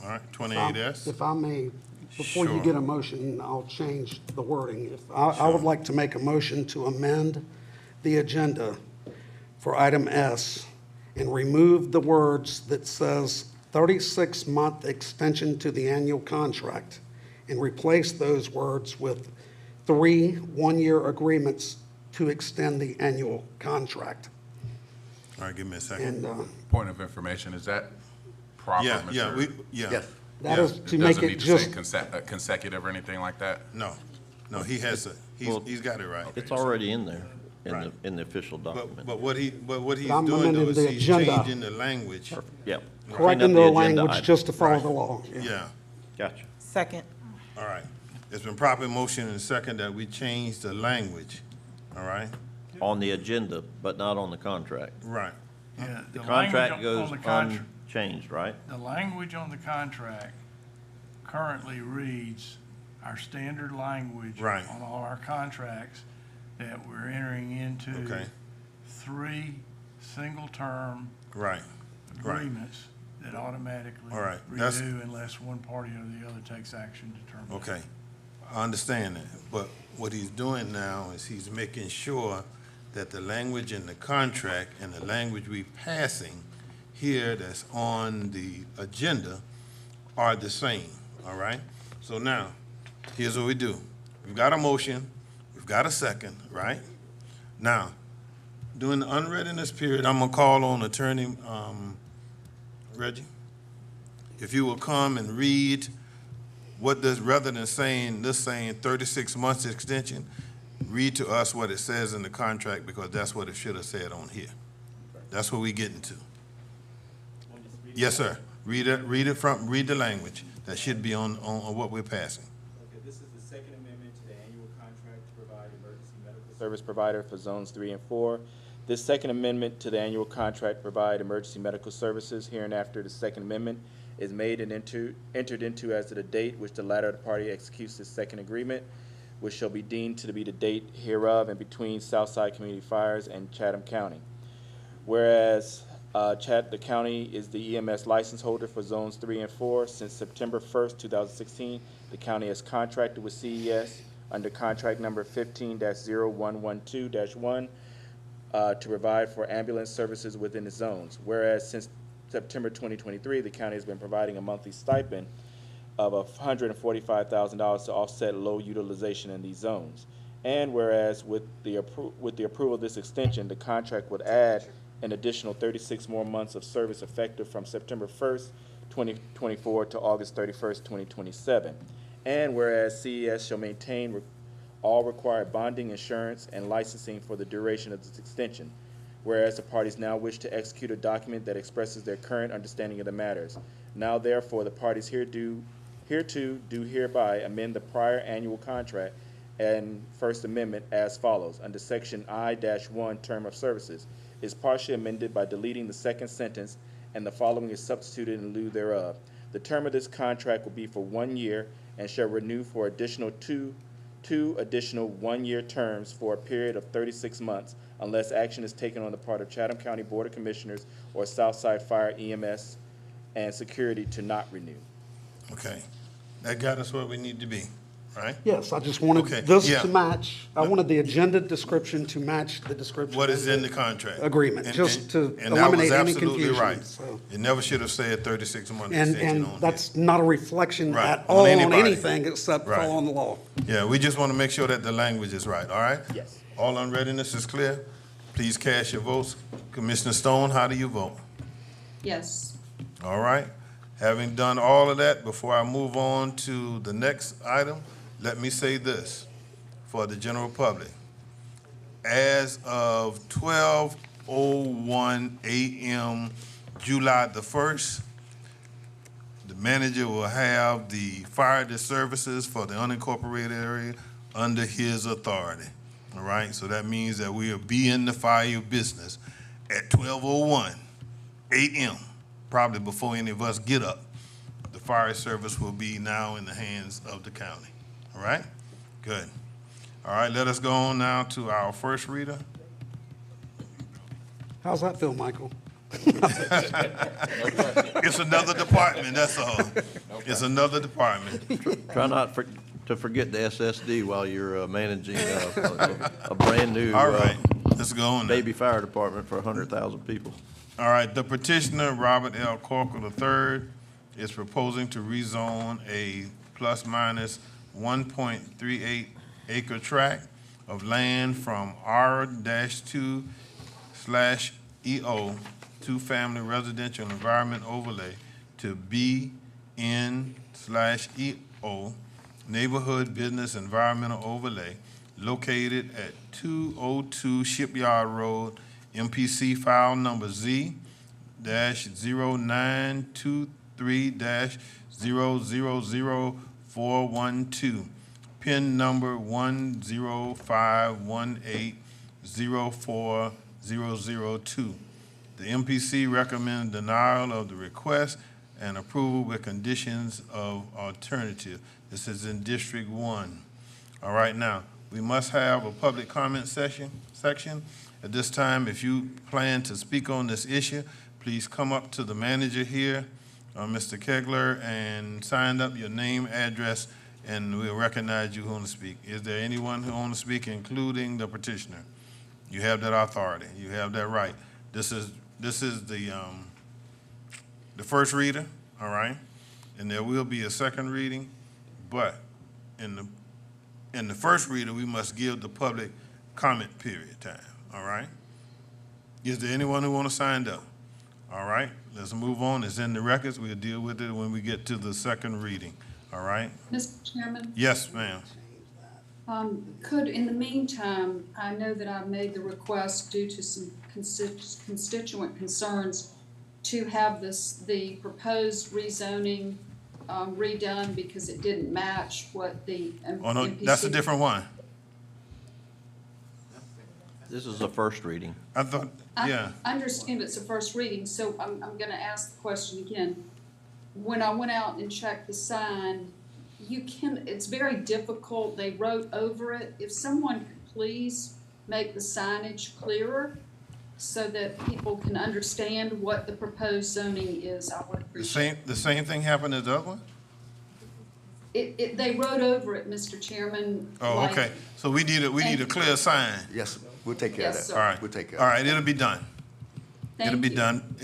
all right, 28S. If I may, before you Sure. get a motion, I'll change the wording. I would like to make a motion to amend the agenda for item S and remove the words that says 36-month extension to the annual contract and replace those words with 3 one-year agreements to extend the annual contract. All right, give me a second. And Point of information, is that proper, Yeah, Mr.? Yes. that Yeah. is to It make doesn't it need to just, say consecutive or anything like that? No, he has Well, he's got it right. It's already in there, Right. in the official document. But what he's I'm doing amending though is the he's agenda. changing the language. Yeah. correcting the language just to follow Right. the law. Yeah, Gotcha. Second. all right. It's been properly motion and second that we change the language, all right? On the agenda, but not on the contract. Right. Yeah, The language contract on goes the contra- unchanged, right? The language on the contract currently reads our standard language Right. on all our contracts that we're entering into Okay. 3 single-term Right. Right. agreements that automatically All right, that's- renew unless one party or the other takes action to terminate. Okay, I understand that, but what he's doing now is he's making sure that the language in the contract and the language we passing here that's on the agenda are the same, all right? So now, here's what we do. We've got a motion, we've got a second, right? Now, during the unreadiness period, I'm gonna call on Attorney, Reggie. If you will come and read what does, rather than saying 36 months extension, read to us what it says in the contract, because that's what it should have said on here. That's what we getting to. Yes, sir. Read the language that should be on what we're passing. Okay, this is the second amendment to the annual contract to provide emergency medical service provider for zones 3 and 4. This second amendment to the annual contract to provide emergency medical services hereinafter the second amendment is made and entered into as of the date which the latter party executes this second agreement, which shall be deemed to be the date hereof and between Southside Community Fires and Chatham County. Whereas the county is the EMS license holder for zones 3 and 4. Since September 1st, 2016, the county has contracted with CES under contract number 15-0112-1 to provide for ambulance services within the zones. Whereas since September 2023, the county has been providing a monthly stipend of $145,000 to offset low utilization in these zones. And whereas with the approval of this extension, the contract would add an additional 36 more months of service effective from September 1st, 2024 to August 31st, 2027. And whereas CES shall maintain all required bonding, insurance, and licensing for the duration of this extension. Whereas the parties now wish to execute a document that expresses their current understanding of the matters. Now therefore, the parties hereto do hereby amend the prior annual contract and First Amendment as follows. Under Section I-1, Term of Services, is partially amended by deleting the second sentence, and the following is substituted in lieu thereof. The term of this contract will be for 1 year and shall renew for two additional one-year terms for a period of 36 months unless action is taken on the part of Chatham County Board of Commissioners or Southside Fire EMS and Security to not renew. Okay, that got us where we need to be, right? Yes, I just wanted Okay, this yeah. to match, I wanted the agenda description to match the description. What is in the contract? Agreement, And- just and- to and that was eliminate any absolutely confusion, right. so. It never should have said 36-month And, extension and on here. that's not a reflection Right, at on all on anybody. anything except Right. following the law. Yeah, we just want to make sure that the language is right, all right? Yes. All unreadiness is clear? Please cast your votes. Commissioner Stone, how do you vote? Yes. All right. Having done all of that, before I move on to the next item, let me say this for the general public. As of 12:01 a.m., July the 1st, The manager will have the fire services for the unincorporated area under his authority. All right, so that means that we'll be in the fire business at 12:01 a.m., probably before any of us get up. The fire service will be now in the hands of the county. All right? Good. All right, let us go on now to our first reader. How's that feel, Michael? It's another department, that's all. It's another department. Try not to forget the SSD while you're managing a brand-new All right, let's go on now. baby fire department for 100,000 people. All right, the petitioner, Robert L. Corker III, is proposing to rezone a plus-minus 1.38 acre tract of land from R-2/EO, two-family residential environment overlay, to BN/EO, neighborhood business environmental overlay, located at 202 Shipyard Road, MPC file number Z-0923-000412, PIN number 10518040002. The MPC recommends denial of the request and approval with conditions of alternative. This is in District 1. All right, now, we must have a public comment section. At this time, if you plan to speak on this issue, please come up to the manager here, Mr. Kegler, and sign up your name, address, and we'll recognize you who want to speak. Is there anyone who wants to speak, including the petitioner? You have that authority. You have that right. This is the first reader, all right? And there will be a second reading, but in the first reader, we must give the public comment period time, all right? Is there anyone who want to sign up? All right, let's move on. It's in the records. We'll deal with it when we get to the second reading, all right? Mr. Chairman? Yes, ma'am. In the meantime, I know that I made the request due to some constituent concerns to have the proposed rezoning redone because it didn't match what the Oh, no, MPC. that's a different one. This is a first reading. I thought, yeah. I understand it's a first reading, so I'm gonna ask the question again. When I went out and checked the sign, it's very difficult, they wrote over it. If someone could please make the signage clearer so that people can understand what the proposed zoning is, I would appreciate. The same thing happened as the other one? They wrote over it, Mr. Chairman. Oh, like- okay. So we need a clear sign. Yes, we'll take care of Yes, that. sir. All right. We'll take care All of it. right, it'll be done. It'll Thank be you. done.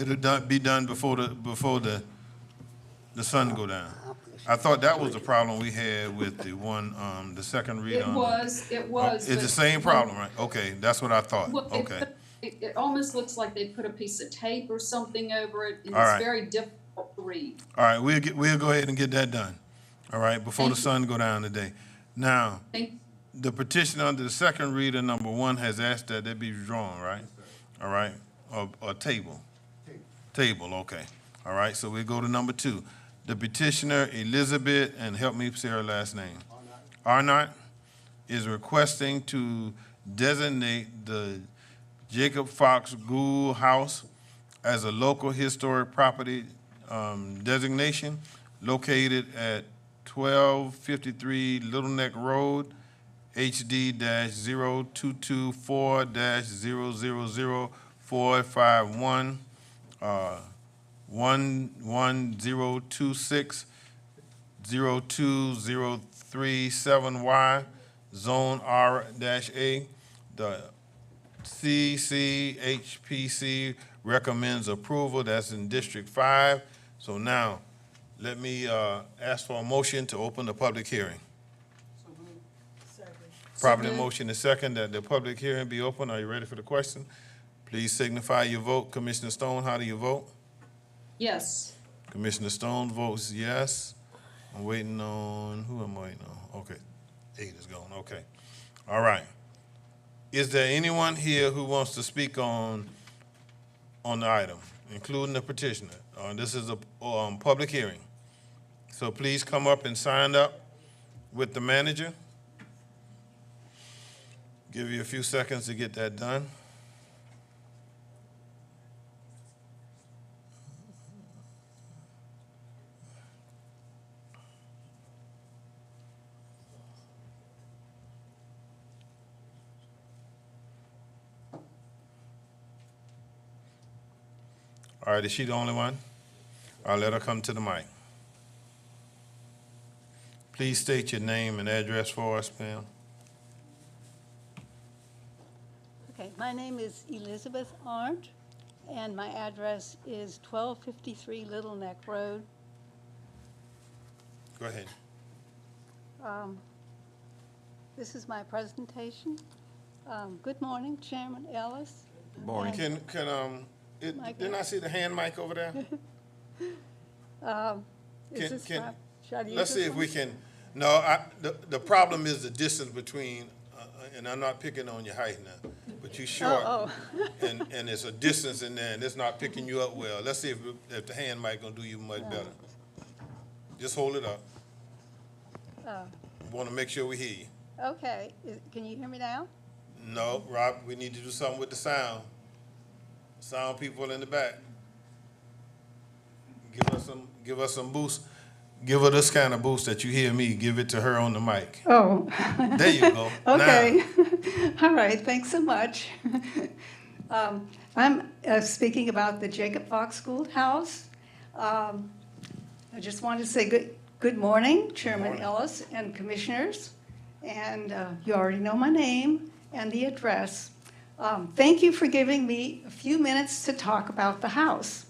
Be done before the sun go down. I thought that was the problem we had with the one, the second read It on. was. It's the but- same problem, right? Okay, that's what I thought. Well, Okay. It almost looks like they put a piece of tape or something over it, and All it's right. very difficult to read. All right, we'll go ahead and get that done. All right, before the Thank you. sun go down today. Now, Thank, the petition under the second reader, number 1, has asked that it be withdrawn, right? All right, or table? Table, okay. All right, so we go to number 2. The petitioner, Elizabeth, and help me say her last name. Arnott is requesting to designate the Jacob Fox Gould House as a local historic property designation located at 1253 Little Neck Road, HD-0224-000451, 11026-02037Y, Zone R-A. The CCHPC recommends approval. That's in District 5. So now, let me ask for a motion to open the public hearing. Properly motion is second that the public hearing be open. Are you ready for the question? Please signify your vote. Commissioner Stone, how do you vote? yes. Commissioner Stone votes yes. I'm waiting on, who am I waiting on? Okay, 8 is gone, okay. All right. Is there anyone here who wants to speak on the item, including the petitioner? This is a public hearing. So please come up and sign up with the manager. Give you a few seconds to get that done. All right, is she the only one? I'll let her come to the mic. Please state your name and address for us, ma'am. Okay, my name is Elizabeth Arndt, and my address is 1253 Little Neck Road. Go ahead. This is my presentation. Good morning, Chairman Ellis. Good morning. Didn't I see the hand mic over there? Is this Can- right? Should I use Let's see this if we one? can, no, the problem is the distance between, and I'm not picking on your height now, but you're short. Oh, And there's a distance in there, and it's not picking you up well. Let's see if the hand mic gonna do you much better. Just hold it up. Want to make sure we hear you. Okay, can you hear me now? No, Rob, we need to do something with the sound. Sound people in the back. Give us some boost. Give her this kind of boost that you hear me. Give it to her on the mic. Oh. There you go. Okay. All right, thanks so much. I'm speaking about the Jacob Fox Schoolhouse. I just wanted to say good morning, Chairman Ellis and Commissioners. And you already know my name and the address. Thank you for giving me a few minutes to talk about the house.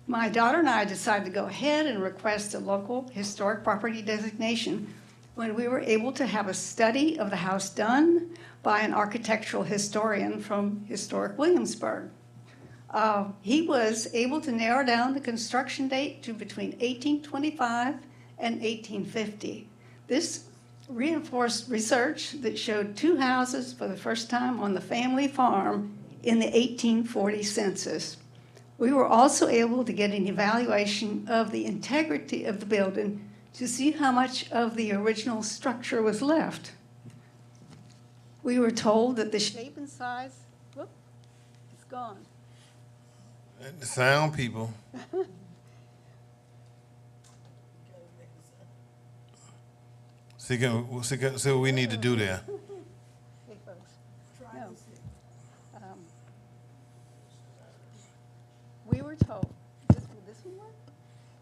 My daughter and I decided to go ahead and request a local historic property designation when we were able to have a study of the house done by an architectural historian from historic Williamsburg. He was able to narrow down the construction date to between 1825 and 1850. This reinforced research that showed two houses for the first time on the family farm in the 1840 census. We were also able to get an evaluation of the integrity of the building to see how much of the original structure was left. We were told that the shape and size, whoop, it's gone. The sound people. See what we need to do there. Hey, folks. No. We were told, will this one work?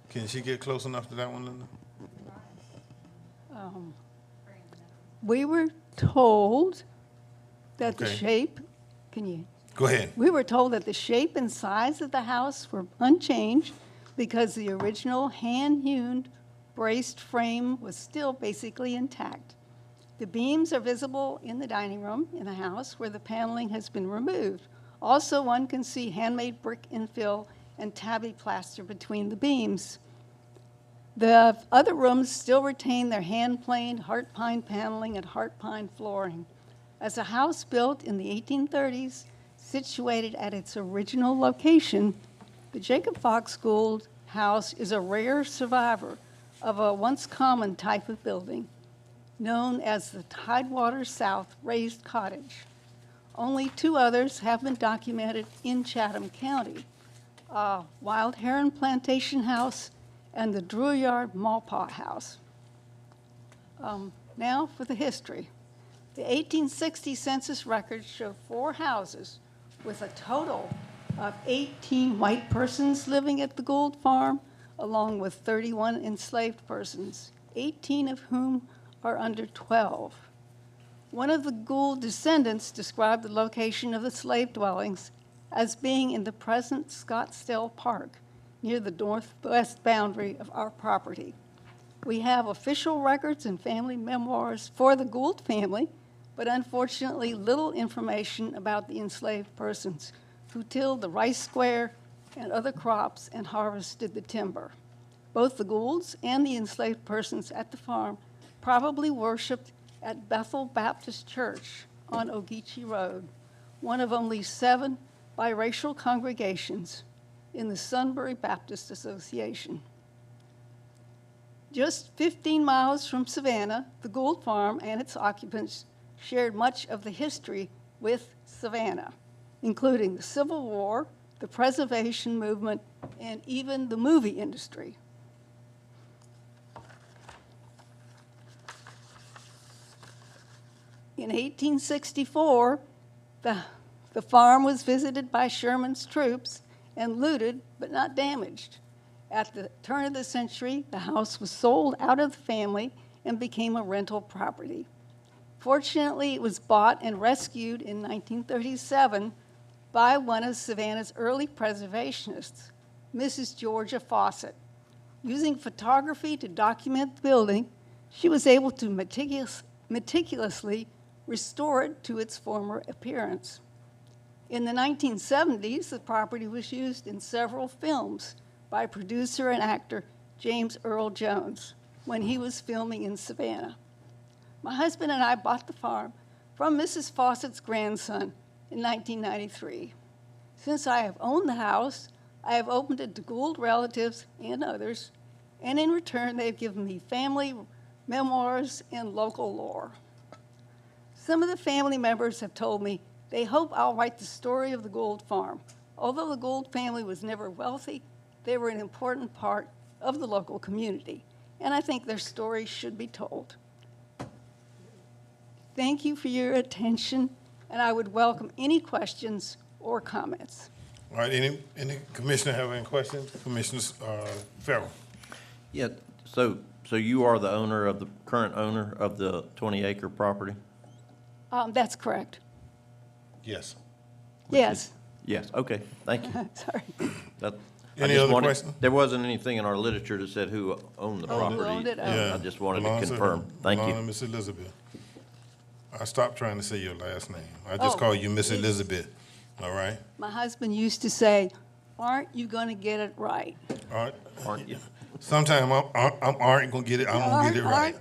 Can she get close enough to that one, Linda? We were told that the Okay. shape, Go ahead. we were told that the shape and size of the house were unchanged because the original hand-hewn braced frame was still basically intact. The beams are visible in the dining room in the house where the paneling has been removed. Also, one can see handmade brick infill and tabby plaster between the beams. The other rooms still retain their hand-planed heart pine paneling and heart pine flooring. As a house built in the 1830s, situated at its original location, the Jacob Fox Schoolhouse is a rare survivor of a once common type of building known as the Tidewater South Raised Cottage. Only two others have been documented in Chatham County, Wild Heron Plantation House and the Drouillard Maupaw House. Now for the history. The 1860 census records show 4 houses with a total of 18 white persons living at the Gould Farm, along with 31 enslaved persons, 18 of whom are under 12. One of the Gould descendants described the location of the slave dwellings as being in the present Scottsdale Park, near the northwest boundary of our property. We have official records and family memoirs for the Gould family, but unfortunately little information about the enslaved persons who tilled the rice square and other crops and harvested the timber. Both the Goulds and the enslaved persons at the farm probably worshiped at Bethel Baptist Church on Ogeechee Road, one of only 7 biracial congregations in the Sunbury Baptist Association. Just 15 miles from Savannah, the Gould Farm and its occupants shared much of the history with Savannah, including the Civil War, the preservation movement, and even the movie industry. In 1864, the farm was visited by Sherman's troops and looted but not damaged. At the turn of the century, the house was sold out of the family and became a rental property. Fortunately, it was bought and rescued in 1937 by one of Savannah's early preservationists, Mrs. Georgia Fawcett. Using photography to document the building, she was able to meticulously restore it to its former appearance. In the 1970s, the property was used in several films by producer and actor James Earl Jones when he was filming in Savannah. My husband and I bought the farm from Mrs. Fawcett's grandson in 1993. Since I have owned the house, I have opened it to Gould relatives and others, and in return, they've given me family memoirs and local lore. Some of the family members have told me they hope I'll write the story of the Gould farm. Although the Gould family was never wealthy, they were an important part of the local community, and I think their story should be told. Thank you for your attention, and I would welcome any questions or comments. All right, any commissioner have any questions? Commissioner Farrell. Yeah, so you are the current owner of the 20-acre property? That's correct. Yes. Yes. Yes, okay, thank you. Sorry. Any other questions? There wasn't anything in our literature that said who owned the property. Who owned it? Yeah. I just wanted to Belongs confirm. Thank belongs you. to Miss Elizabeth. I stopped trying to say your last name. I just Oh, call you Miss please. Elizabeth, all right? My husband used to say, "Aren't you going to get it right?" All right? Aren't you? Sometime I'm aren't gonna get it, I'm gonna get it right.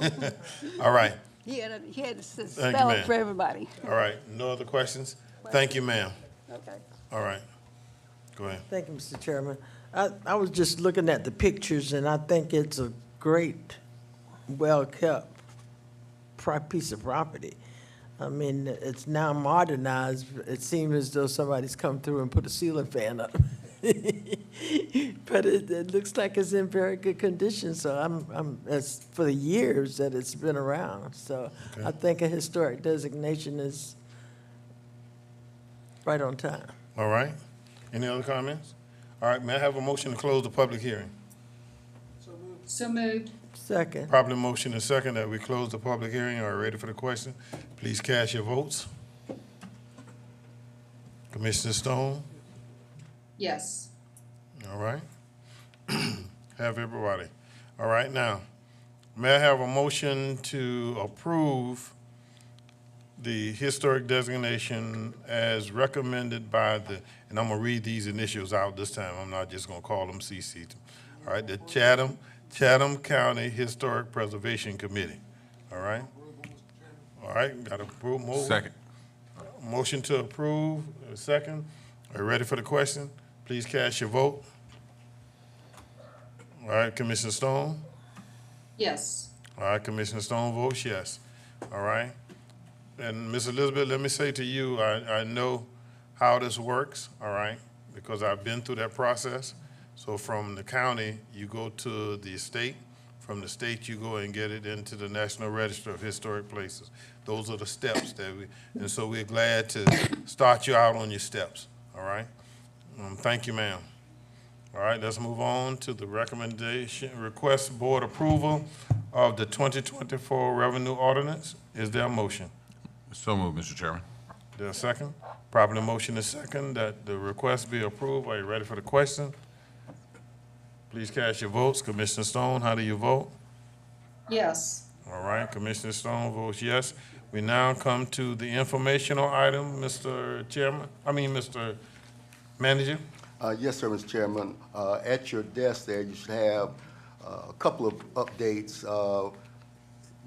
Aren't. All right, He had to Thank you, spell it ma'am. for everybody. all right. No other questions? Thank you, ma'am. Okay. All right. Go ahead. Thank you, Mr. Chairman. I was just looking at the pictures, and I think it's a great, well-kept piece of property. I mean, it's now modernized. It seems as though somebody's come through and put a ceiling fan up. But it looks like it's in very good condition, so it's for the years that it's been around. So Okay. I think a historic designation is right on time. All right. Any other comments? All right, may I have a motion to close the public hearing? So moved. Second. Properly motion and second that we close the public hearing. Are you ready for the question? Please cast your votes. Commissioner Stone? Yes. All right. Have everybody. All right, now, may I have a motion to approve the historic designation as recommended by and I'm gonna read these initials out this time. I'm not just gonna call them CC. All right, the Chatham County Historic Preservation Committee. All right? All right, got approve. Second. Motion to approve, a second. Are you ready for the question? Please cast your vote. All right, Commissioner Stone? Yes. All right, Commissioner Stone votes yes. All right. And Ms. Elizabeth, let me say to you, I know how this works, all right, because I've been through that process. So from the county, you go to the state. From the state, you go and get it into the National Register of Historic Places. Those are the steps and so we're glad to start you out on your steps, all right? Thank you, ma'am. All right, let's move on to the request board approval of the 2024 revenue ordinance. Is there a motion? So moved, Mr. Chairman. Is there a second? Properly motion is second that the request be approved. Are you ready for the question? Please cast your votes. Commissioner Stone, how do you vote? Yes. All right, Commissioner Stone votes yes. We now come to the informational item, Mr. Manager. Yes, sir, Mr. Chairman. At your desk there, you should have a couple of updates.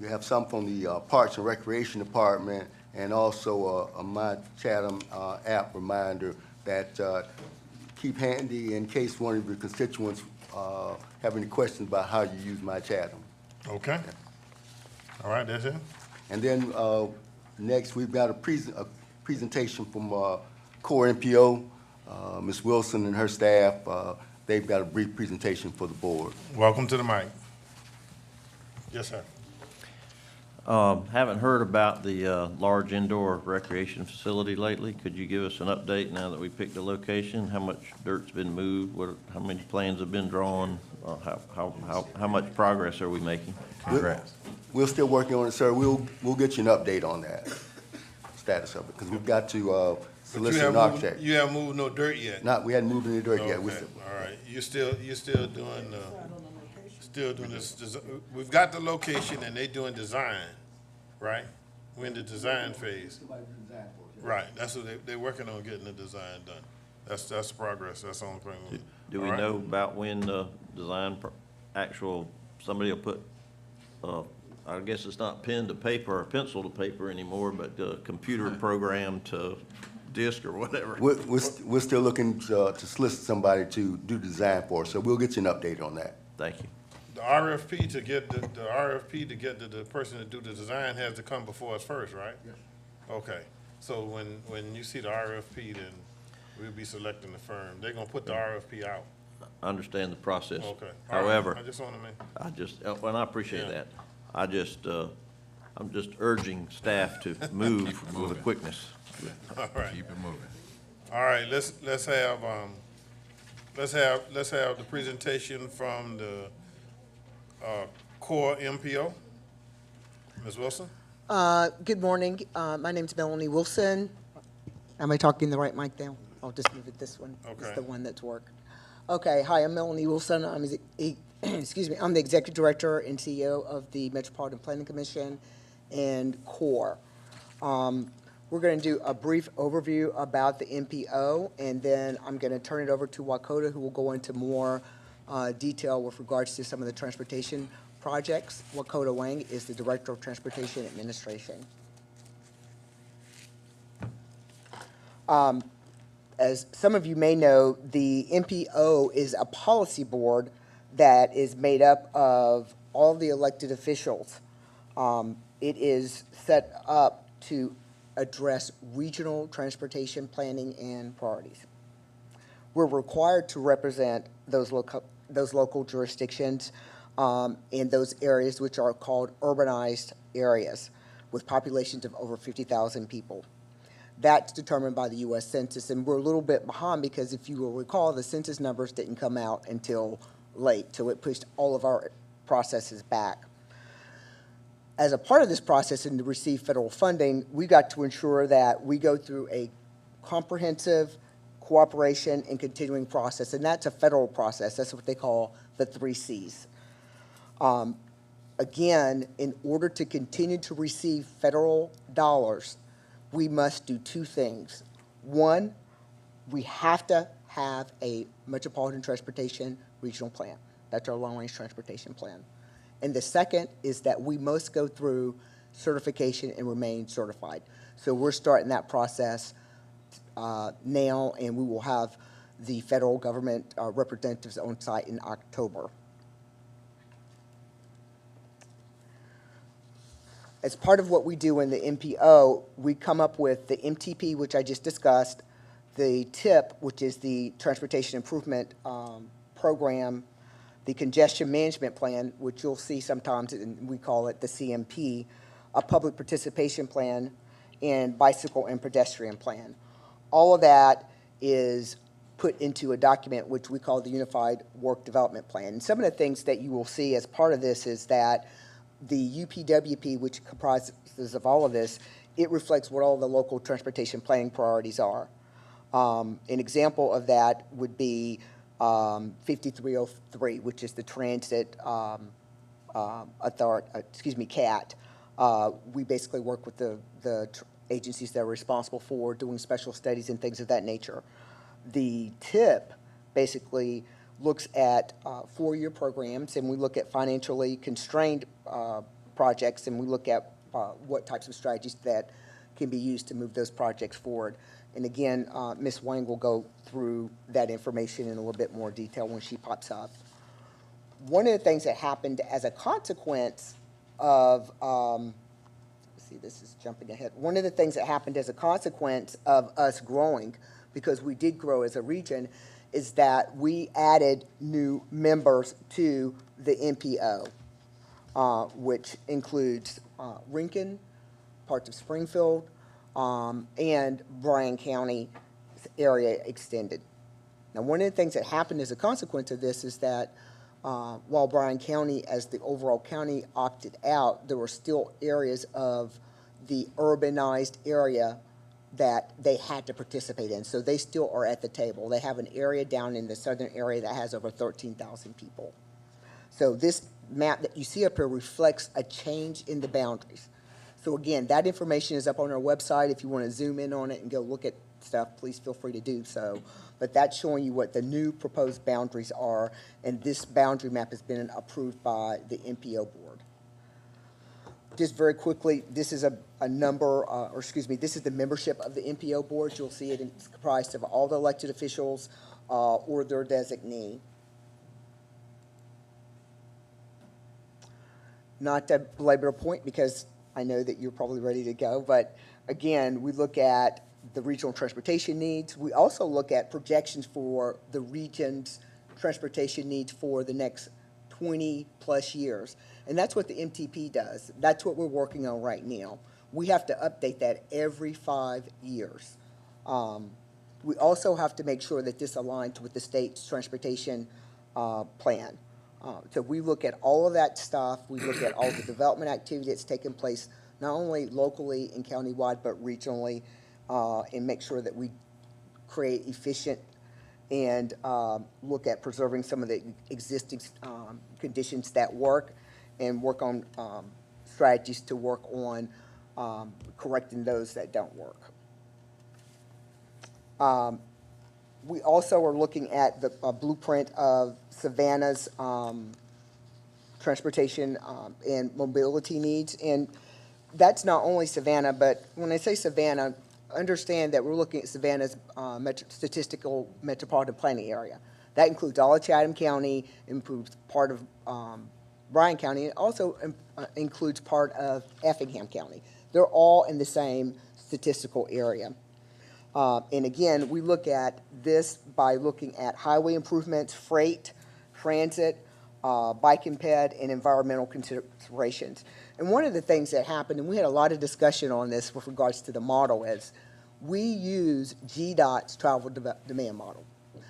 You have some from the Parks and Recreation Department and also a My Chatham app reminder that keep handy in case one of your constituents have any questions about how you use My Chatham. Okay. All right, that's it? And then next, we've got a presentation from Core MPO. Ms. Wilson and her staff, they've got a brief presentation for the board. Welcome to the mic. Yes, sir. Haven't heard about the large indoor recreation facility lately. Could you give us an update now that we picked a location? How much dirt's been moved? How many plans have been drawn? How much progress are we making? Congrats. We're still working on it, sir. We'll get you an update on that status of it, because we've got to solicit an architect. You haven't moved no dirt yet? We hadn't moved any dirt yet. Okay, all right. You're still doing, this, we've got the location and they doing design, right? We're in the design phase. Right, that's what they're working on, getting the design done. That's progress, that's the only thing. Do we know about when the design somebody will put, I guess it's not pen to paper or pencil to paper anymore, but computer program to disk or whatever? We're still looking to solicit somebody to do design for us, so we'll get you an update on that. Thank you. The RFP to get the person to do the design has to come before us first, right? Yes. Okay, so when you see the RFP, then we'll be selecting the firm. They're gonna put the RFP out. I understand the process. Okay. However, I just wanna make. well, I appreciate that. I'm just urging staff to move with a quickness. All right. Keep it moving. All right, let's have the presentation from the Core MPO. Ms. Wilson? Good morning. My name's Melanie Wilson. Am I talking the right mic now? I'll just move it this one. Okay. It's the one that's worked. Okay, hi, I'm Melanie Wilson. I'm the Executive Director and CEO of the Metropolitan Planning Commission and Core. We're going to do a brief overview about the MPO, and then I'm going to turn it over to Wakota, who will go into more detail with regards to some of the transportation projects. Wakota Wang is the Director of Transportation Administration. As some of you may know, the MPO is a policy board that is made up of all the elected officials. It is set up to address regional transportation planning and priorities. We're required to represent those local jurisdictions in those areas which are called urbanized areas with populations of over 50,000 people. That's determined by the U.S. Census, and we're a little bit behind because if you will recall, the census numbers didn't come out until late, so it pushed all of our processes back. As a part of this process and to receive federal funding, we got to ensure that we go through a comprehensive cooperation and continuing process, and that's a federal process. That's what they call the 3 Cs. Again, in order to continue to receive federal dollars, we must do 2 things. One, we have to have a Metropolitan Transportation Regional Plan. That's our long-range transportation plan. And the second is that we must go through certification and remain certified. So we're starting that process now, and we will have the federal government representatives on site in October. As part of what we do in the MPO, we come up with the MTP, which I just discussed, the TIP, which is the Transportation Improvement Program, the Congestion Management Plan, which you'll see sometimes, and we call it the CMP, a Public Participation Plan, and Bicycle and Pedestrian Plan. All of that is put into a document which we call the Unified Work Development Plan. And some of the things that you will see as part of this is that the UPWP, which comprises of all of this, it reflects what all the local transportation planning priorities are. An example of that would be 5303, which is the Transit Authority, CAT. We basically work with the agencies that are responsible for doing special studies and things of that nature. The TIP basically looks at 4-year programs, and we look at financially constrained projects, and we look at what types of strategies that can be used to move those projects forward. And again, Ms. Wang will go through that information in a little bit more detail when she pops up. one of the things that happened as a consequence of, let's see, this is jumping ahead. One of the things that happened as a consequence of us growing, because we did grow as a region, is that we added new members to the MPO, which includes Rincon, parts of Springfield, and Bryan County area extended. Now, one of the things that happened as a consequence of this is that while Bryan County, as the overall county, opted out, there were still areas of the urbanized area that they had to participate in. So they still are at the table. They have an area down in the southern area that has over 13,000 people. So this map that you see up here reflects a change in the boundaries. So again, that information is up on our website. If you want to zoom in on it and go look at stuff, please feel free to do so. But that's showing you what the new proposed boundaries are, and this boundary map has been approved by the MPO board. Just very quickly, this is a number, this is the membership of the MPO board. You'll see it's comprised of all the elected officials or their designee. Not to belabor a point, because I know that you're probably ready to go, but again, we look at the regional transportation needs. We also look at projections for the region's transportation needs for the next 20-plus years. And that's what the MTP does. That's what we're working on right now. We have to update that every 5 years. We also have to make sure that this aligns with the state's transportation plan. So we look at all of that stuff. We look at all the development activity that's taking place, not only locally and countywide, but regionally, and make sure that we create efficient and look at preserving some of the existing conditions that work, and work on strategies to work on correcting those that don't work. We also are looking at the blueprint of Savannah's transportation and mobility needs. And that's not only Savannah, but when I say Savannah, understand that we're looking at Savannah's statistical metropolitan planning area. That includes all of Chatham County, includes part of Bryan County, and also includes part of Effingham County. They're all in the same statistical area. And again, we look at this by looking at highway improvements, freight, transit, bike imped, and environmental considerations. And one of the things that happened, and we had a lot of discussion on this with regards to the model, is we use GDOT's travel demand model.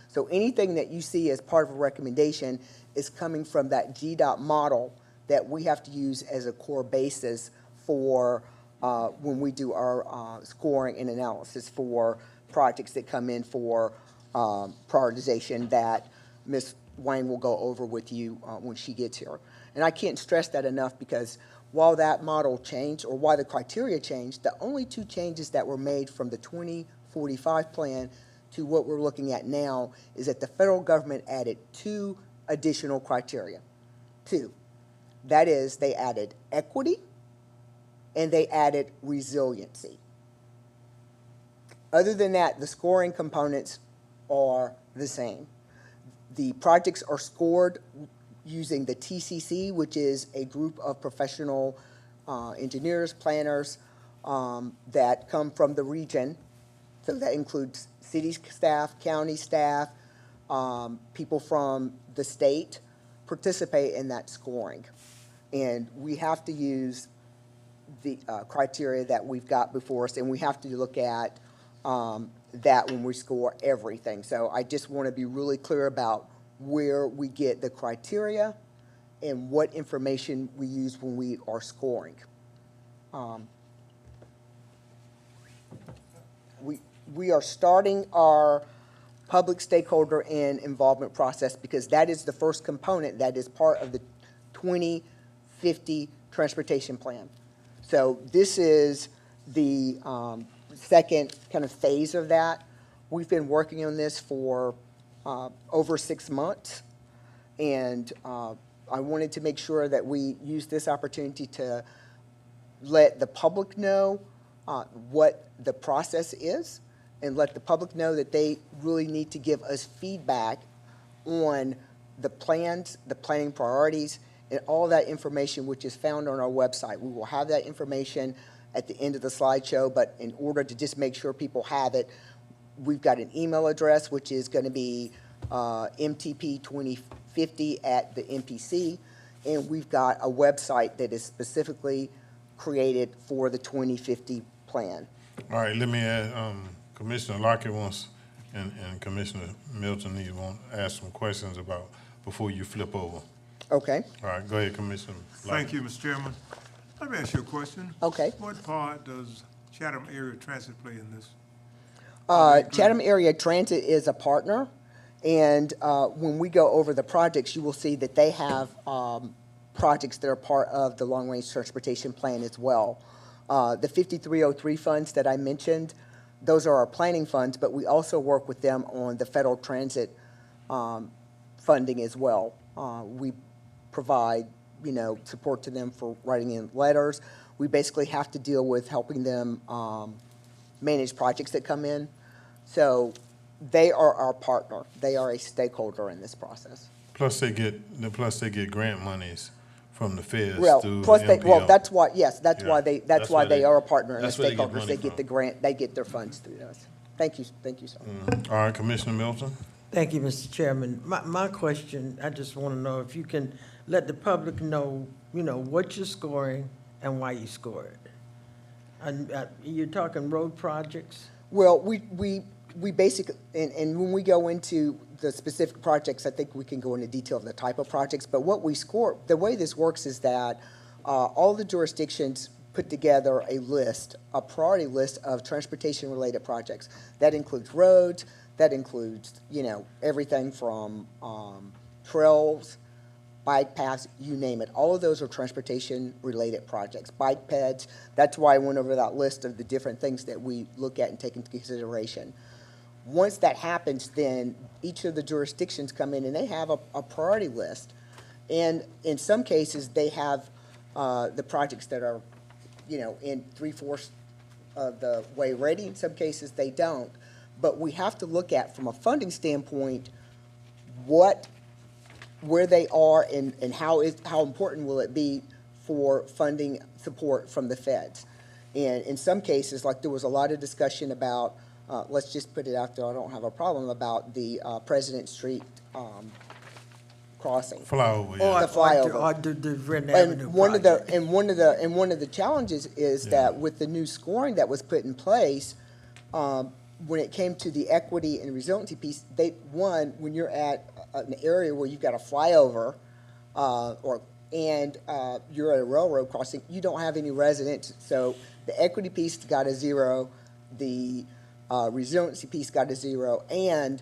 So anything that you see as part of a recommendation is coming from that GDOT model that we have to use as a core basis for when we do our scoring and analysis for projects that come in for prioritization that Ms. Wayne will go over with you when she gets here. And I can't stress that enough, because while that model changed, or while the criteria changed, the only two changes that were made from the 2045 plan to what we're looking at now is that the federal government added 2 additional criteria. 2. That is, they added equity and they added resiliency. Other than that, the scoring components are the same. The projects are scored using the TCC, which is a group of professional engineers, planners that come from the region. So that includes city staff, county staff, people from the state participate in that scoring. And we have to use the criteria that we've got before us, and we have to look at that when we score everything. So I just want to be really clear about where we get the criteria and what information we use when we are scoring. We are starting our public stakeholder and involvement process, because that is the first component that is part of the 2050 transportation plan. So this is the second kind of phase of that. We've been working on this for over 6 months, and I wanted to make sure that we use this opportunity to let the public know what the process is, and let the public know that they really need to give us feedback on the plans, the planning priorities, and all that information which is found on our website. We will have that information at the end of the slideshow, but in order to just make sure people have it, we've got an email address, which is going to be mtp2050@the.mpc, and we've got a website that is specifically created for the 2050 plan. All right, let me add, Commissioner Lockett wants, and Commissioner Milton need to ask some questions about before you flip over. Okay. All right, go ahead, Commissioner Lockett. Thank you, Mr. Chairman. Let me ask you a question. Okay. What part does Chatham Area Transit play in this? Chatham Area Transit is a partner, and when we go over the projects, you will see that they have projects that are part of the long-range transportation plan as well. The 5303 funds that I mentioned, those are our planning funds, but we also work with them on the federal transit funding as well. We provide, support to them for writing in letters. We basically have to deal with helping them manage projects that come in. So they are our partner. They are a stakeholder in this process. Plus they get grant monies from the feds Well, through plus the well, MPO. that's why, yes, that's Yeah. why they That's why they they- are a partner and a that's where they get stakeholder. money They get from. the grant, they get their funds through us. Thank you, sir. All right, Commissioner Milton? Thank you, Mr. Chairman. My question, I just want to know if you can let the public know, what you're scoring and why you score it. And you're talking road projects? Well, we basically, and when we go into the specific projects, I think we can go into detail of the type of projects, but what we score, the way this works is that all the jurisdictions put together a list, a priority list of transportation-related projects. That includes roads, that includes, everything from trails, bike paths, you name it. All of those are transportation-related projects. Bike paths, that's why I went over that list of the different things that we look at and take into consideration. Once that happens, then each of the jurisdictions come in and they have a priority list. And in some cases, they have the projects that are, in 3/4 of the way ready. In some cases, they don't. But we have to look at, from a funding standpoint, where they are and how important will it be for funding support from the feds. And in some cases, like there was a lot of discussion about, let's just put it out there, I don't have a problem, about the President Street crossing. Flyover, yeah. The flyover. Or the Renton Avenue And one of project. the challenges is that with the new scoring that was put in place, when it came to the equity and resiliency piece, when you're at an area where you've got a flyover, and you're at a railroad crossing, you don't have any residents. So the equity piece got a 0, the resiliency piece got a 0, and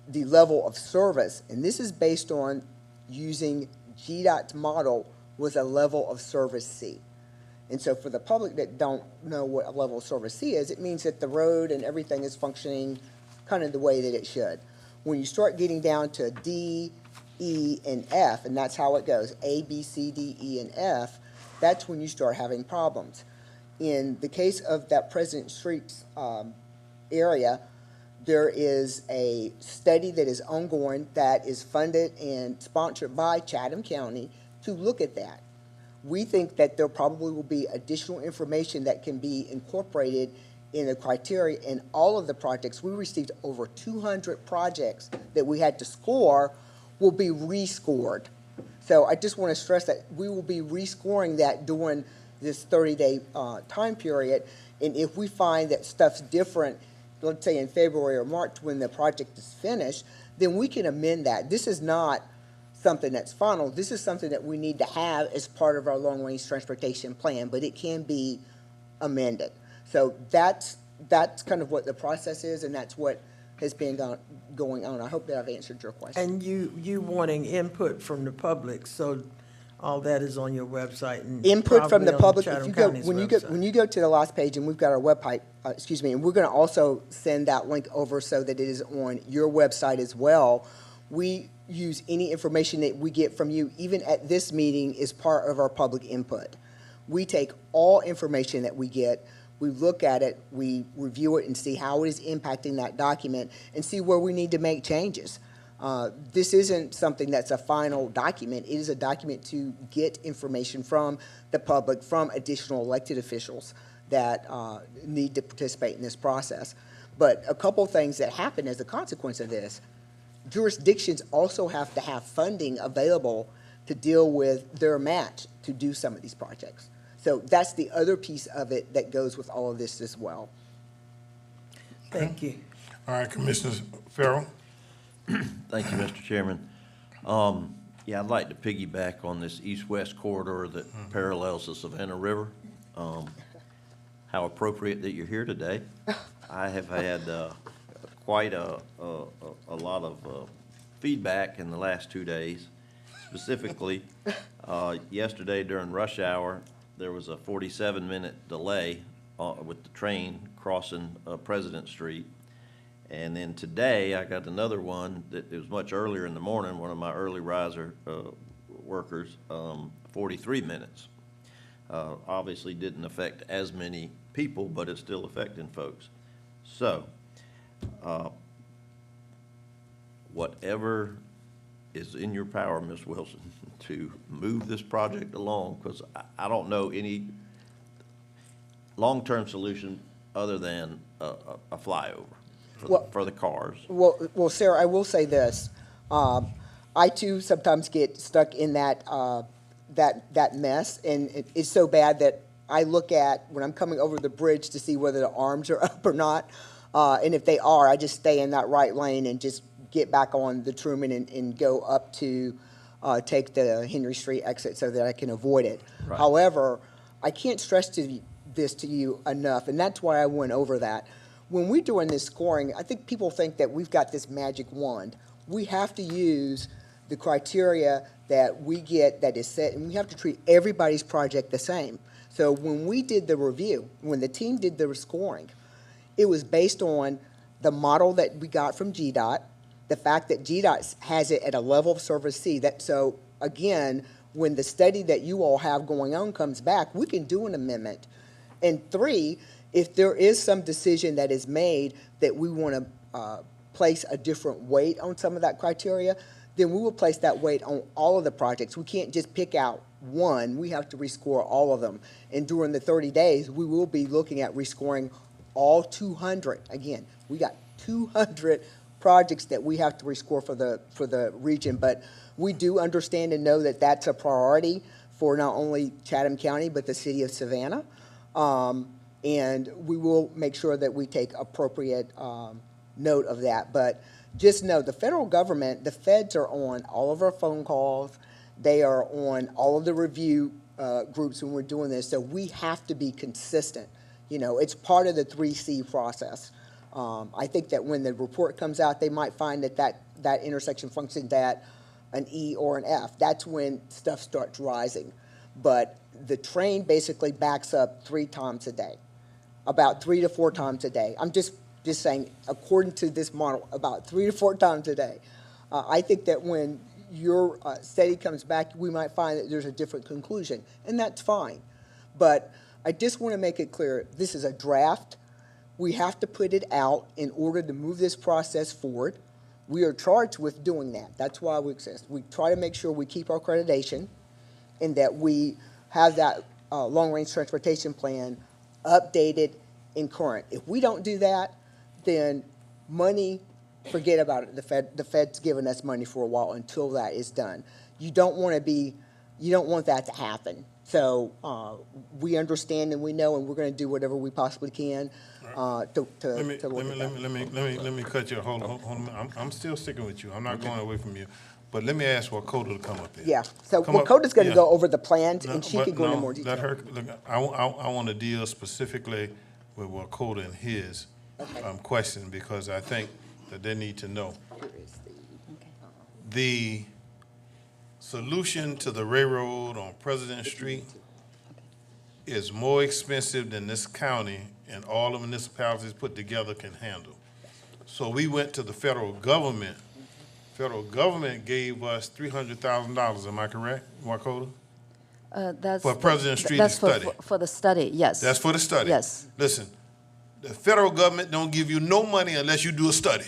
the level of service, and this is based on using GDOT's model, was a level of service C. And so for the public that don't know what a level of service C is, it means that the road and everything is functioning kind of the way that it should. When you start getting down to D, E, and F, and that's how it goes, A, B, C, D, E, and F, that's when you start having problems. In the case of that President Street's area, there is a study that is ongoing that is funded and sponsored by Chatham County to look at that. We think that there probably will be additional information that can be incorporated in the criteria in all of the projects. We received over 200 projects that we had to score will be rescored. So I just want to stress that we will be rescoring that during this 30-day time period. And if we find that stuff's different, let's say in February or March when the project is finished, then we can amend that. This is not something that's final. This is something that we need to have as part of our long-range transportation plan, but it can be amended. So that's kind of what the process is, and that's what has been going on. I hope that I've answered your question. And you wanting input from the public, so all that is on your website and Input from probably the on public, Chatham if you go, County's when website. you go to the last page, and we've got our website, and we're gonna also send that link over so that it is on your website as well. We use any information that we get from you, even at this meeting, is part of our public input. We take all information that we get, we look at it, we review it and see how it is impacting that document and see where we need to make changes. This isn't something that's a final document. It is a document to get information from the public, from additional elected officials that need to participate in this process. But a couple things that happen as a consequence of this, jurisdictions also have to have funding available to deal with their match to do some of these projects. So that's the other piece of it that goes with all of this as well. Thank you. All right, Commissioner Farrell? Thank you, Mr. Chairman. Yeah, I'd like to piggyback on this east-west corridor that parallels the Savannah River. How appropriate that you're here today. I have had quite a lot of feedback in the last 2 days. Specifically, yesterday during rush hour, there was a 47-minute delay with the train crossing President Street. And then today, I got another one that it was much earlier in the morning, one of my early riser workers, 43 minutes. Obviously didn't affect as many people, but it's still affecting folks. So, whatever is in your power, Ms. Wilson, to move this project along, because I don't know any long-term solution other than a flyover for the cars. Well, Sarah, I will say this. I too sometimes get stuck in that mess, and it's so bad that I look at when I'm coming over the bridge to see whether the arms are up or not. And if they are, I just stay in that right lane and just get back on the Truman and go up to take the Henry Street exit so that I can avoid it. Right. However, I can't stress this to you enough, and that's why I went over that. When we're doing this scoring, I think people think that we've got this magic wand. We have to use the criteria that we get that is set, and we have to treat everybody's project the same. So when we did the review, when the team did the scoring, it was based on the model that we got from GDOT, the fact that GDOT has it at a level of service C. So again, when the study that you all have going on comes back, we can do an amendment. And 3, if there is some decision that is made that we want to place a different weight on some of that criteria, then we will place that weight on all of the projects. We can't just pick out one. We have to rescore all of them. And during the 30 days, we will be looking at rescoring all 200. Again, we got 200 projects that we have to rescore for the region. But we do understand and know that that's a priority for not only Chatham County, but the city of Savannah. And we will make sure that we take appropriate note of that. But just know the federal government, the feds are on all of our phone calls. They are on all of the review groups when we're doing this. So we have to be consistent. You know, it's part of the 3C process. I think that when the report comes out, they might find that intersection functions at an E or an F. That's when stuff starts rising. But the train basically backs up 3 times a day, about 3 to 4 times a day. I'm just saying, according to this model, about 3 to 4 times a day. I think that when your study comes back, we might find that there's a different conclusion, and that's fine. But I just want to make it clear, this is a draft. We have to put it out in order to move this process forward. We are charged with doing that. That's why we exist. We try to make sure we keep our accreditation and that we have that long-range transportation plan updated and current. If we don't do that, then money, forget about it. The Fed's given us money for a while until that is done. You don't want that to happen. So we understand and we know, and we're going to do whatever we possibly can to look at that. Let me cut you. Hold on. I'm still sticking with you. I'm not going away from you. But let me ask Wakoda to come up here. Yeah. So Wakoda's going to go over the plans, and she can go into more detail. Let her. Look, I want to deal specifically with Wakoda and his question, because I think that they need to know. The solution to the railroad on President Street is more expensive than this county and all the municipalities put together can handle. So we went to the federal government. Federal government gave us $300,000. Am I correct, Wakoda? That's for President Street study. For the study, yes. That's for the study. Yes. Listen, the federal government don't give you no money unless you do a study.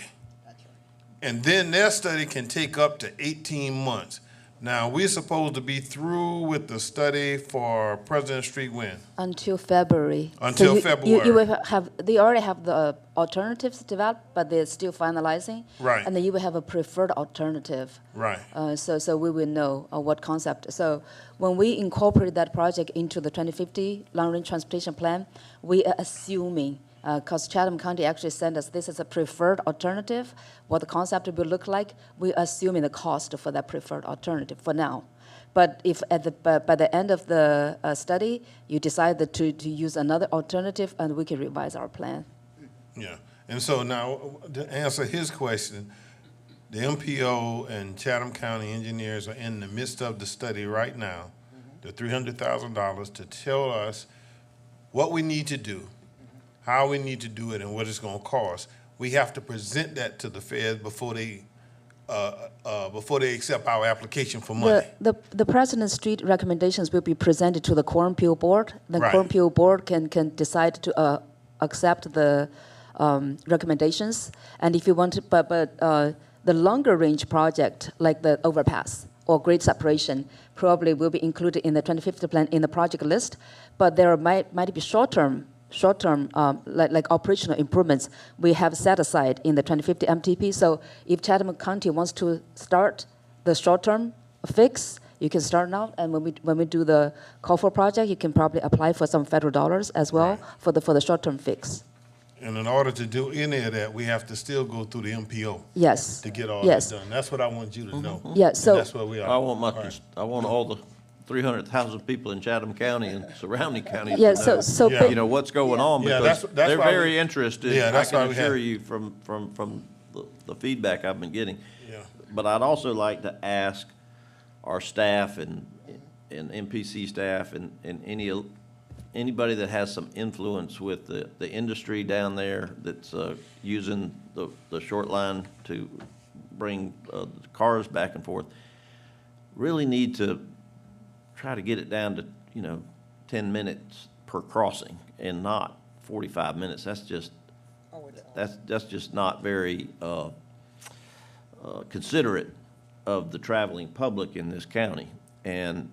And then their study can take up to 18 months. Now, we're supposed to be through with the study for President Street when? Until February. Until You February. will have, they already have the alternatives developed, but they're still finalizing. Right. And then you will have a preferred alternative. Right. So we will know what concept. So when we incorporate that project into the 2050 long-range transportation plan, we are assuming, because Chatham County actually sent us, this is a preferred alternative, what the concept will look like, we're assuming the cost for that preferred alternative for now. But if by the end of the study, you decide to use another alternative, and we can revise our plan. Yeah, and so now, to answer his question, the MPO and Chatham County engineers are in the midst of the study right now, the $300,000 to tell us what we need to do, how we need to do it, and what it's gonna cost. We have to present that to the feds before they accept our application for money. The President Street recommendations will be presented to the Quorum Appeal Board. The Right. Quorum Appeal Board can decide to accept the recommendations. And if you want to, but the longer range project, like the overpass or grade separation, probably will be included in the 2050 plan in the project list. But there might be short-term, like operational improvements we have set aside in the 2050 MTP. So if Chatham County wants to start the short-term fix, you can start now. And when we do the call for project, you can probably apply for some federal dollars as well for the short-term fix. And in order to do any of that, we have to still go through the MPO. Yes. To get all Yes. that done. That's what I want you to know. Yeah, And so- that's where we are. I want All right. I want all the 300,000 people in Chatham County and surrounding counties Yeah, to know, so- Yeah. you know, what's going on, Yeah, because that's they're why very we- interested. Yeah, that's I why can we have- assure you from the feedback I've been getting. Yeah. But I'd also like to ask our staff and MPC staff and anybody that has some influence with the industry down there that's using the short line to bring cars back and forth, really need to try to get it down to, 10 minutes per crossing and not 45 minutes. That's just, that's just not very considerate of the traveling public in this county. And,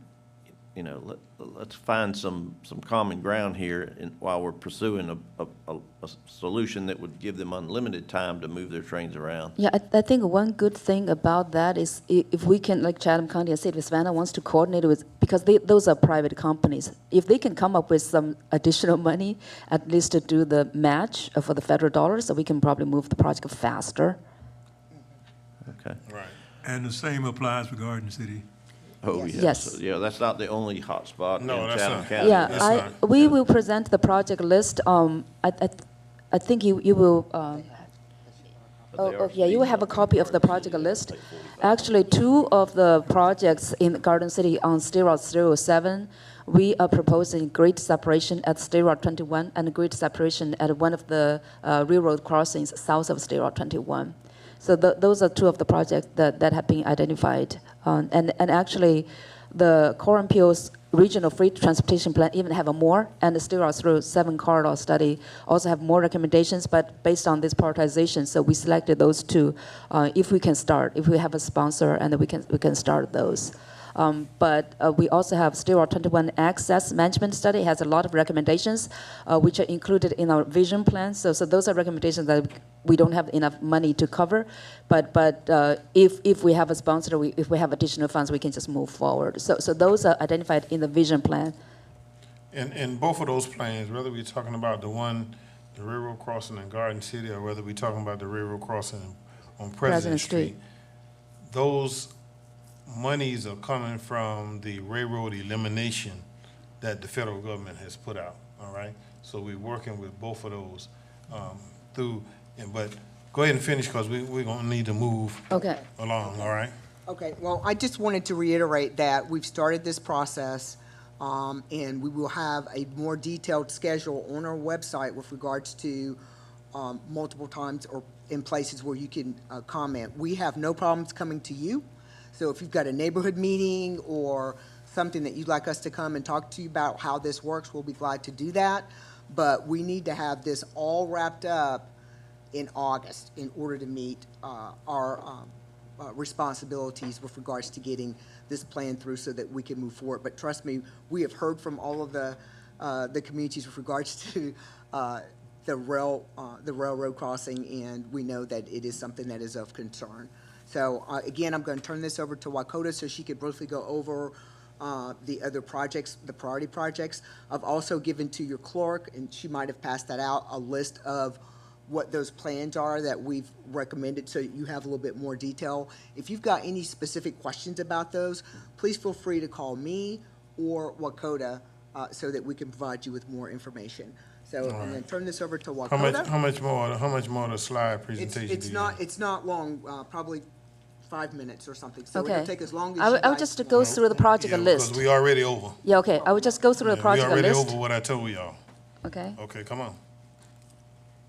let's find some common ground here while we're pursuing a solution that would give them unlimited time to move their trains around. Yeah, I think one good thing about that is if we can, like Chatham County and City of Savannah wants to coordinate with, because those are private companies. If they can come up with some additional money, at least to do the match for the federal dollars, so we can probably move the project faster. Okay. Right. And the same applies for Garden City. Oh, yes. Yes. Yeah, that's not the only hot spot in No, that's Chatham not. County. Yeah, That's not. we will present the project list. I think you will. Yeah, you will have a copy of the project list. Actually, two of the projects in Garden City on State Route 307, we are proposing grade separation at State Route 21 and grade separation at one of the railroad crossings south of State Route 21. So those are two of the projects that have been identified. And actually, the Quorum Appeals Regional Freight Transportation Plan even have more, and the State Route 307 corridor study also have more recommendations, but based on this prioritization, so we selected those two. If we can start, if we have a sponsor, and then we can start those. But we also have State Route 21 Access Management Study. It has a lot of recommendations, which are included in our vision plan. So those are recommendations that we don't have enough money to cover. But if we have a sponsor, if we have additional funds, we can just move forward. So those are identified in the vision plan. In both of those plans, whether we're talking about the railroad crossing in Garden City, or whether we're talking about the railroad crossing on President Street, those monies are coming from the railroad elimination that the federal government has put out, all right? So we're working with both of those but go ahead and finish, because we're gonna need to move along, all right? Okay, well, I just wanted to reiterate that we've started this process, and we will have a more detailed schedule on our website with regards to multiple times or in places where you can comment. We have no problems coming to you. So if you've got a neighborhood meeting or something that you'd like us to come and talk to you about how this works, we'll be glad to do that. But we need to have this all wrapped up in August in order to meet our responsibilities with regards to getting this plan through so that we can move forward. But trust me, we have heard from all of the communities with regards to the railroad crossing, and we know that it is something that is of concern. So again, I'm going to turn this over to Wakota so she could briefly go over the other projects, the priority projects. I've also given to your clerk, and she might have passed that out, a list of what those plans are that we've recommended, so you have a little bit more detail. If you've got any specific questions about those, please feel free to call me or Wakota so that we can provide you with more information. So, and then turn this over to Wakota. How much more the slide presentation do you have? It's not long, probably 5 minutes or something. So Okay. it'll take as long as I you would guys just want. go through the project list. Because we already over. Yeah, okay, I would just go through the project We already list. over what I told y'all. Okay. Okay, come on.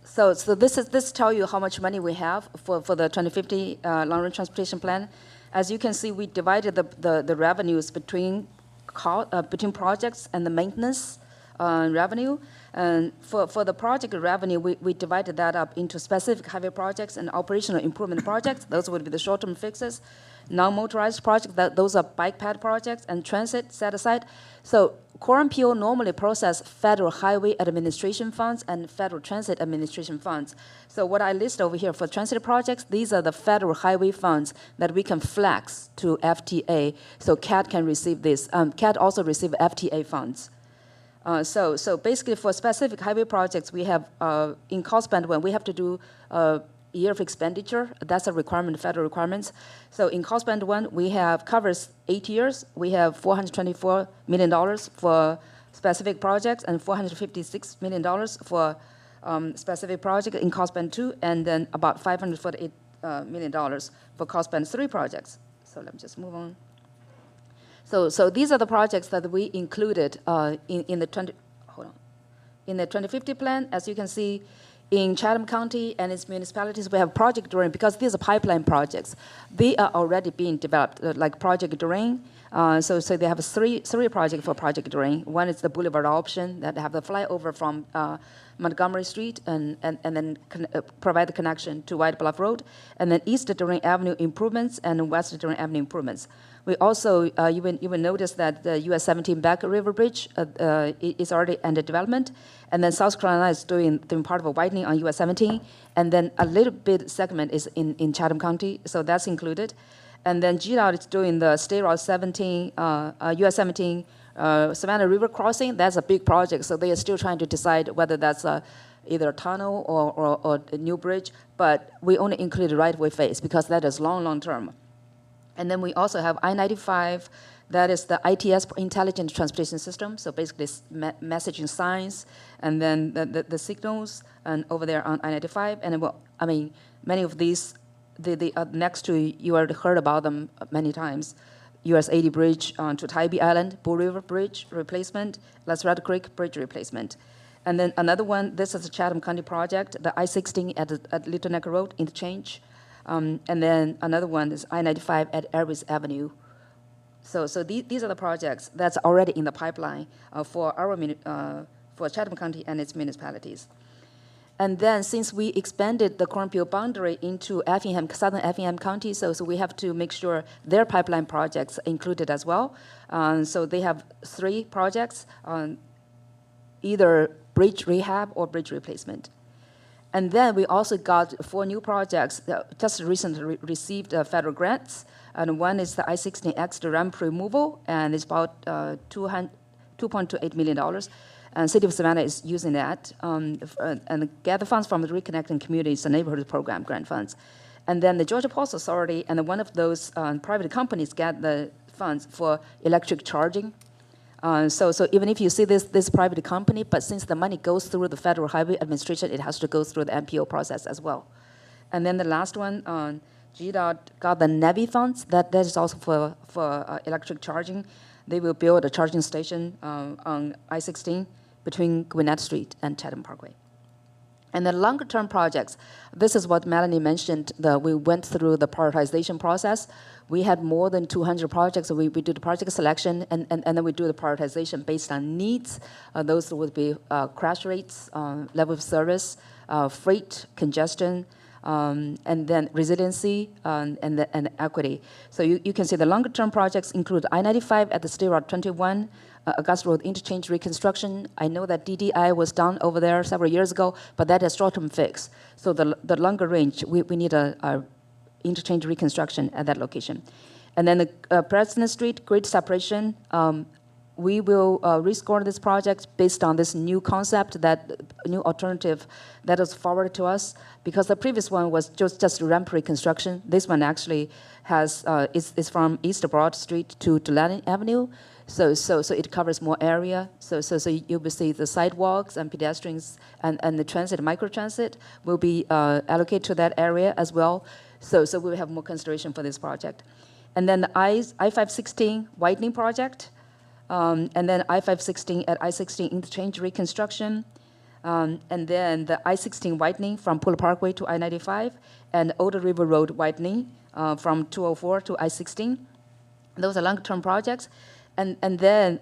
So this tell you how much money we have for the 2050 long-range transportation plan. As you can see, we divided the revenues between projects and the maintenance revenue. And for the project revenue, we divided that up into specific highway projects and operational improvement projects. Those would be the short-term fixes. Non-motorized projects, those are bike pad projects, and transit set aside. So Core MPO normally process Federal Highway Administration funds and Federal Transit Administration funds. So what I list over here for transit projects, these are the Federal Highway funds that we can flex to FTA. So CAT can receive this. CAT also receive FTA funds. So basically for specific highway projects, we have, in cost band one, we have to do year of expenditure. That's a requirement, federal requirements. So in cost band one, we have covers 8 years. We have $424 million for specific projects and $456 million for specific project in cost band two, and then about $548 million for cost band three projects. So let me just move on. So these are the projects that we included in the 2050 plan. As you can see, in Chatham County and its municipalities, we have Project Doreen, because these are pipeline projects. They are already being developed, like Project Doreen. So they have three projects for Project Doreen. One is the Boulevard option that have the flyover from Montgomery Street and then provide the connection to White Bluff Road, and then East Doreen Avenue improvements and West Doreen Avenue improvements. We also, you will notice that the US 17 Back River Bridge is already under development, and then South Carolina is doing part of a widening on US 17, and then a little bit segment is in Chatham County, so that's included. And then GDOT is doing the State Route 17, US 17 Savannah River crossing. That's a big project, so they are still trying to decide whether that's either a tunnel or a new bridge, but we only include the right-of-way phase because that is long term. And then we also have I-95, that is the ITS, Intelligent Transportation System, so basically messaging signs, and then the signals, and over there on I-95. And many of these, they are next to, you already heard about them many times. US 80 Bridge to Tybee Island, Bull River Bridge replacement, Las Red Creek Bridge replacement. And then another one, this is a Chatham County project, the I-16 at Little Neck Road interchange. And then another one is I-95 at Airways Avenue. So these are the projects that's already in the pipeline for Chatham County and its municipalities. And then since we expanded the Core MPO boundary into Effingham, southern Effingham County, so we have to make sure their pipeline projects are included as well. So they have 3 projects, either bridge rehab or bridge replacement. And then we also got 4 new projects that just recently received federal grants. And one is the I-16X, the ramp removal, and it's about $2.28 million. And City of Savannah is using that and gather funds from the Reconnecting Communities and Neighborhood Program grant funds. And then the Georgia Postal Authority and one of those private companies get the funds for electric charging. So even if you see this private company, but since the money goes through the Federal Highway Administration, it has to go through the MPO process as well. And then the last one, GDOT got the NEVI funds. That is also for electric charging. They will build a charging station on I-16 between Gwinnett Street and Chatham Parkway. And the longer-term projects, this is what Melanie mentioned, we went through the prioritization process. We had more than 200 projects, so we do the project selection, and then we do the prioritization based on needs. Those would be crash rates, level of service, freight congestion, and then resiliency, and equity. So you can see the longer-term projects include I-95 at the State Route 21, Augusta Road interchange reconstruction. I know that DDI was done over there several years ago, but that is short-term fix. So the longer range, we need a interchange reconstruction at that location. And then the President Street grid separation, we will rescore this project based on this new concept, that new alternative that was forwarded to us, because the previous one was just ramp reconstruction. This one actually has is from East Broad Street to Delaney Avenue, so it covers more area. So you will see the sidewalks and pedestrians and the transit, microtransit will be allocated to that area as well. So we will have more consideration for this project. And then the I-516 widening project, and then I-516 at I-16 interchange reconstruction, and then the I-16 widening from Pula Parkway to I-95, and Oda River Road widening from 204 to I-16. Those are long-term projects. And then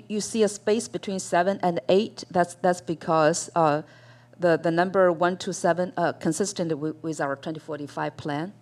you see a space between 7 and 8. That's because the number 1 to 7 consistent with our 2045 plan.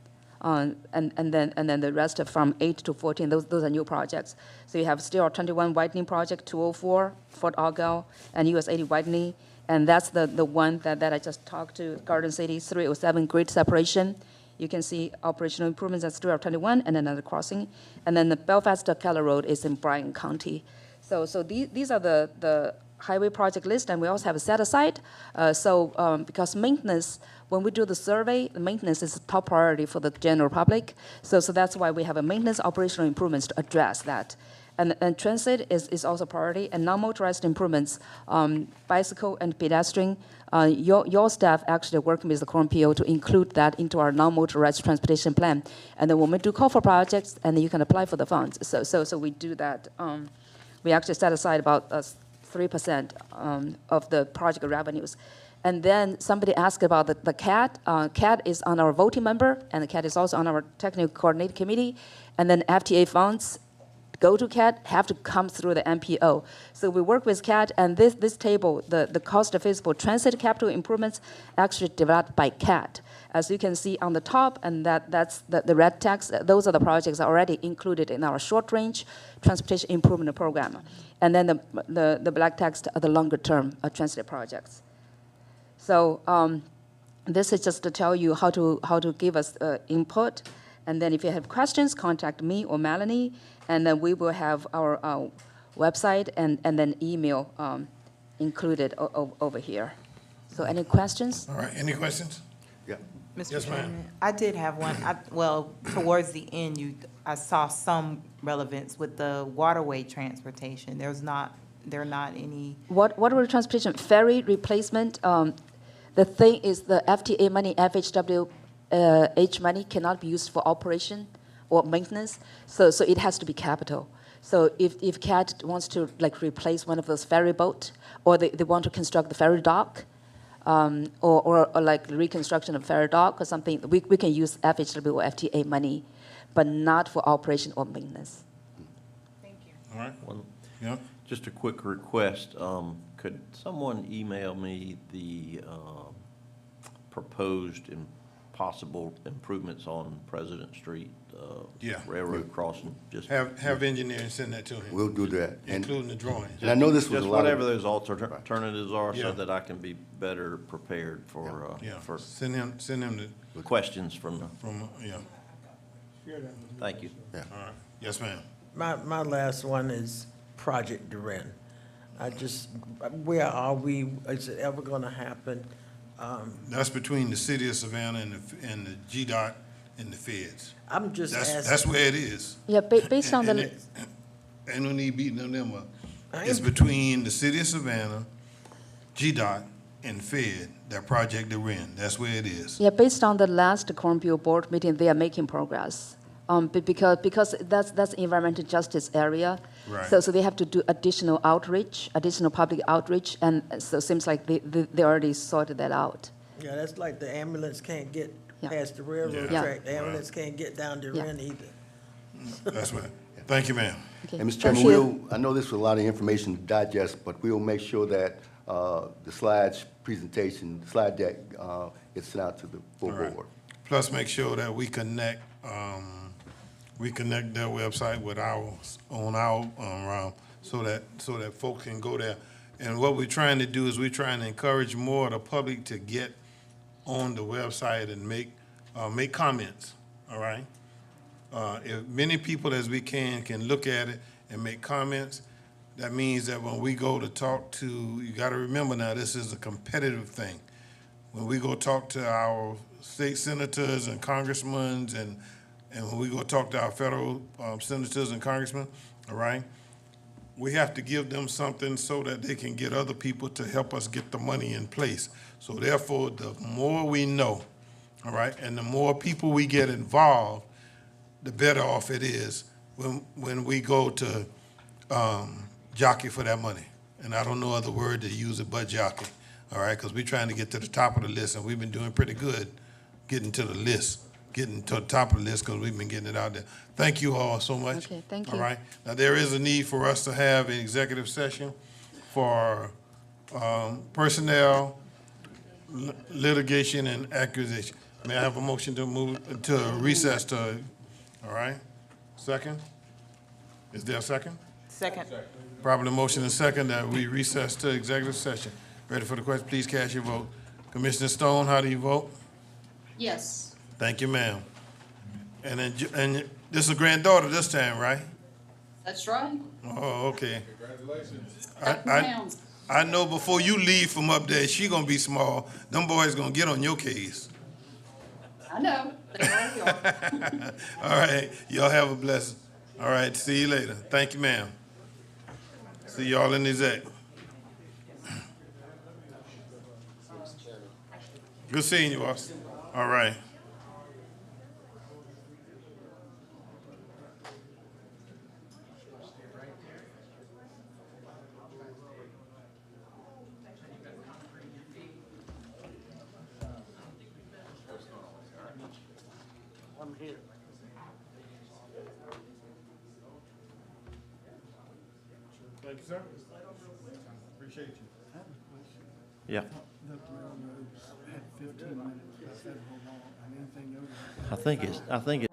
And then the rest are from 8 to 14. Those are new projects. So you have still 21 widening project, 204 Fort Argyle, and US 80 widening, and that's the one that I just talked to. Garden City 307 grid separation. You can see operational improvements at Stewart 21 and another crossing, and then the Belfast Keller Road is in Bryan County. So these are the highway project list, and we also have a set aside. Because maintenance, when we do the survey, the maintenance is a top priority for the general public. So that's why we have a maintenance operational improvements to address that. And transit is also priority, and non-motorized improvements, bicycle and pedestrian. Your staff actually working with the CORMPO to include that into our non-motorized transportation plan. And then when we do call for projects, and then you can apply for the funds. So we do that. We actually set aside about 3% of the project revenues. And then somebody asked about the CAT. CAT is on our voting member, and the CAT is also on our technical coordinating committee. And then FTA funds go to CAT have to come through the MPO. So we work with CAT, and this table, the cost of feasible transit capital improvements, actually developed by CAT. As you can see on the top, and that's the red text, those are the projects already included in our short-range transportation improvement program. And then the black text are the longer-term transit projects. So this is just to tell you how to give us input. And then if you have questions, contact me or Melanie, and then we will have our website and then email included over here. So any questions? All right, any questions? Yeah. Mr. Yes, ma'am. Chairman, I did have one. Well, towards the end, I saw some relevance with the waterway transportation. There are not any. Waterway transportation, ferry replacement. The thing is the FTA money, FHWH money cannot be used for operation or maintenance, so it has to be capital. So if CAT wants to replace one of those ferry boat, or they want to construct the ferry dock, or like reconstruction of ferry dock or something, we can use FHW or FTA money, but not for operation or maintenance. Thank you. All right. Well, just a quick request. Could someone email me the proposed and possible improvements on President Street, Railroad Crossing? Just Have engineers send that to him. We'll do that. Including the drawings. And I know this was just a lot of. whatever those alternatives are, Yeah. so that I can be better prepared for Send him the, questions from the. Thank you. All right. Yes, ma'am. My last one is Project Duran. Where are we? Is it ever gonna happen? That's between the city of Savannah and the GDOT and the feds. I'm just asking. That's where it is. Yeah, based on the. Ain't no need beating them up. It's between the city of Savannah, GDOT, and Fed, that Project Duran. That's where it is. Yeah, based on the last CORMPO board meeting, they are making progress. Because that's environmental justice area. Right. So they have to do additional outreach, additional public outreach, and so it seems like they already sorted that out. Yeah, that's like the ambulance can't get past the railroad track. The ambulance can't get down to Ren either. That's right. Thank you, ma'am. Okay. And Mr. Chairman, I know this was a lot of information to digest, but we'll make sure that the slides presentation, slide deck, is sent out to the full All right. board. Plus, make sure that we connect their website with ours, on our, so that folks can go there. And what we're trying to do is we're trying to encourage more of the public to get on the website and make comments, all right? If many people as we can look at it and make comments, that means that when we go to talk to, you gotta remember now, this is a competitive thing. When we go talk to our state senators and congressmen, and when we go talk to our federal senators and congressmen, all right? We have to give them something so that they can get other people to help us get the money in place. So therefore, the more we know, all right, and the more people we get involved, the better off it is when we go to jockey for that money. And I don't know other word to use it but jockey, all right? Because we're trying to get to the top of the list, and we've been doing pretty good getting to the list, getting to the top of the list because we've been getting it out there. Thank you all so much. Okay, thank All you. right. Now, there is a need for us to have an executive session for personnel, litigation, and accusation. May I have a motion to move to recess to, all right? Second? Is there a second? Second. Probably motion and second that we recess to executive session. Ready for the question? Please cast your vote. Commissioner Stone, how do you vote? Yes, Thank you, ma'am. And then, and this is a granddaughter this time, right? that's right. Oh, okay. Up and down. I know before you leave from up there, she gonna be small. Them boys gonna get on your case. I know. They already are. All right, y'all have a blessing. All right, see you later. Thank you, ma'am. See y'all in the exec. Good seeing you, Austin. All right. I'm here. Thank you, sir. Appreciate you. Yeah. I think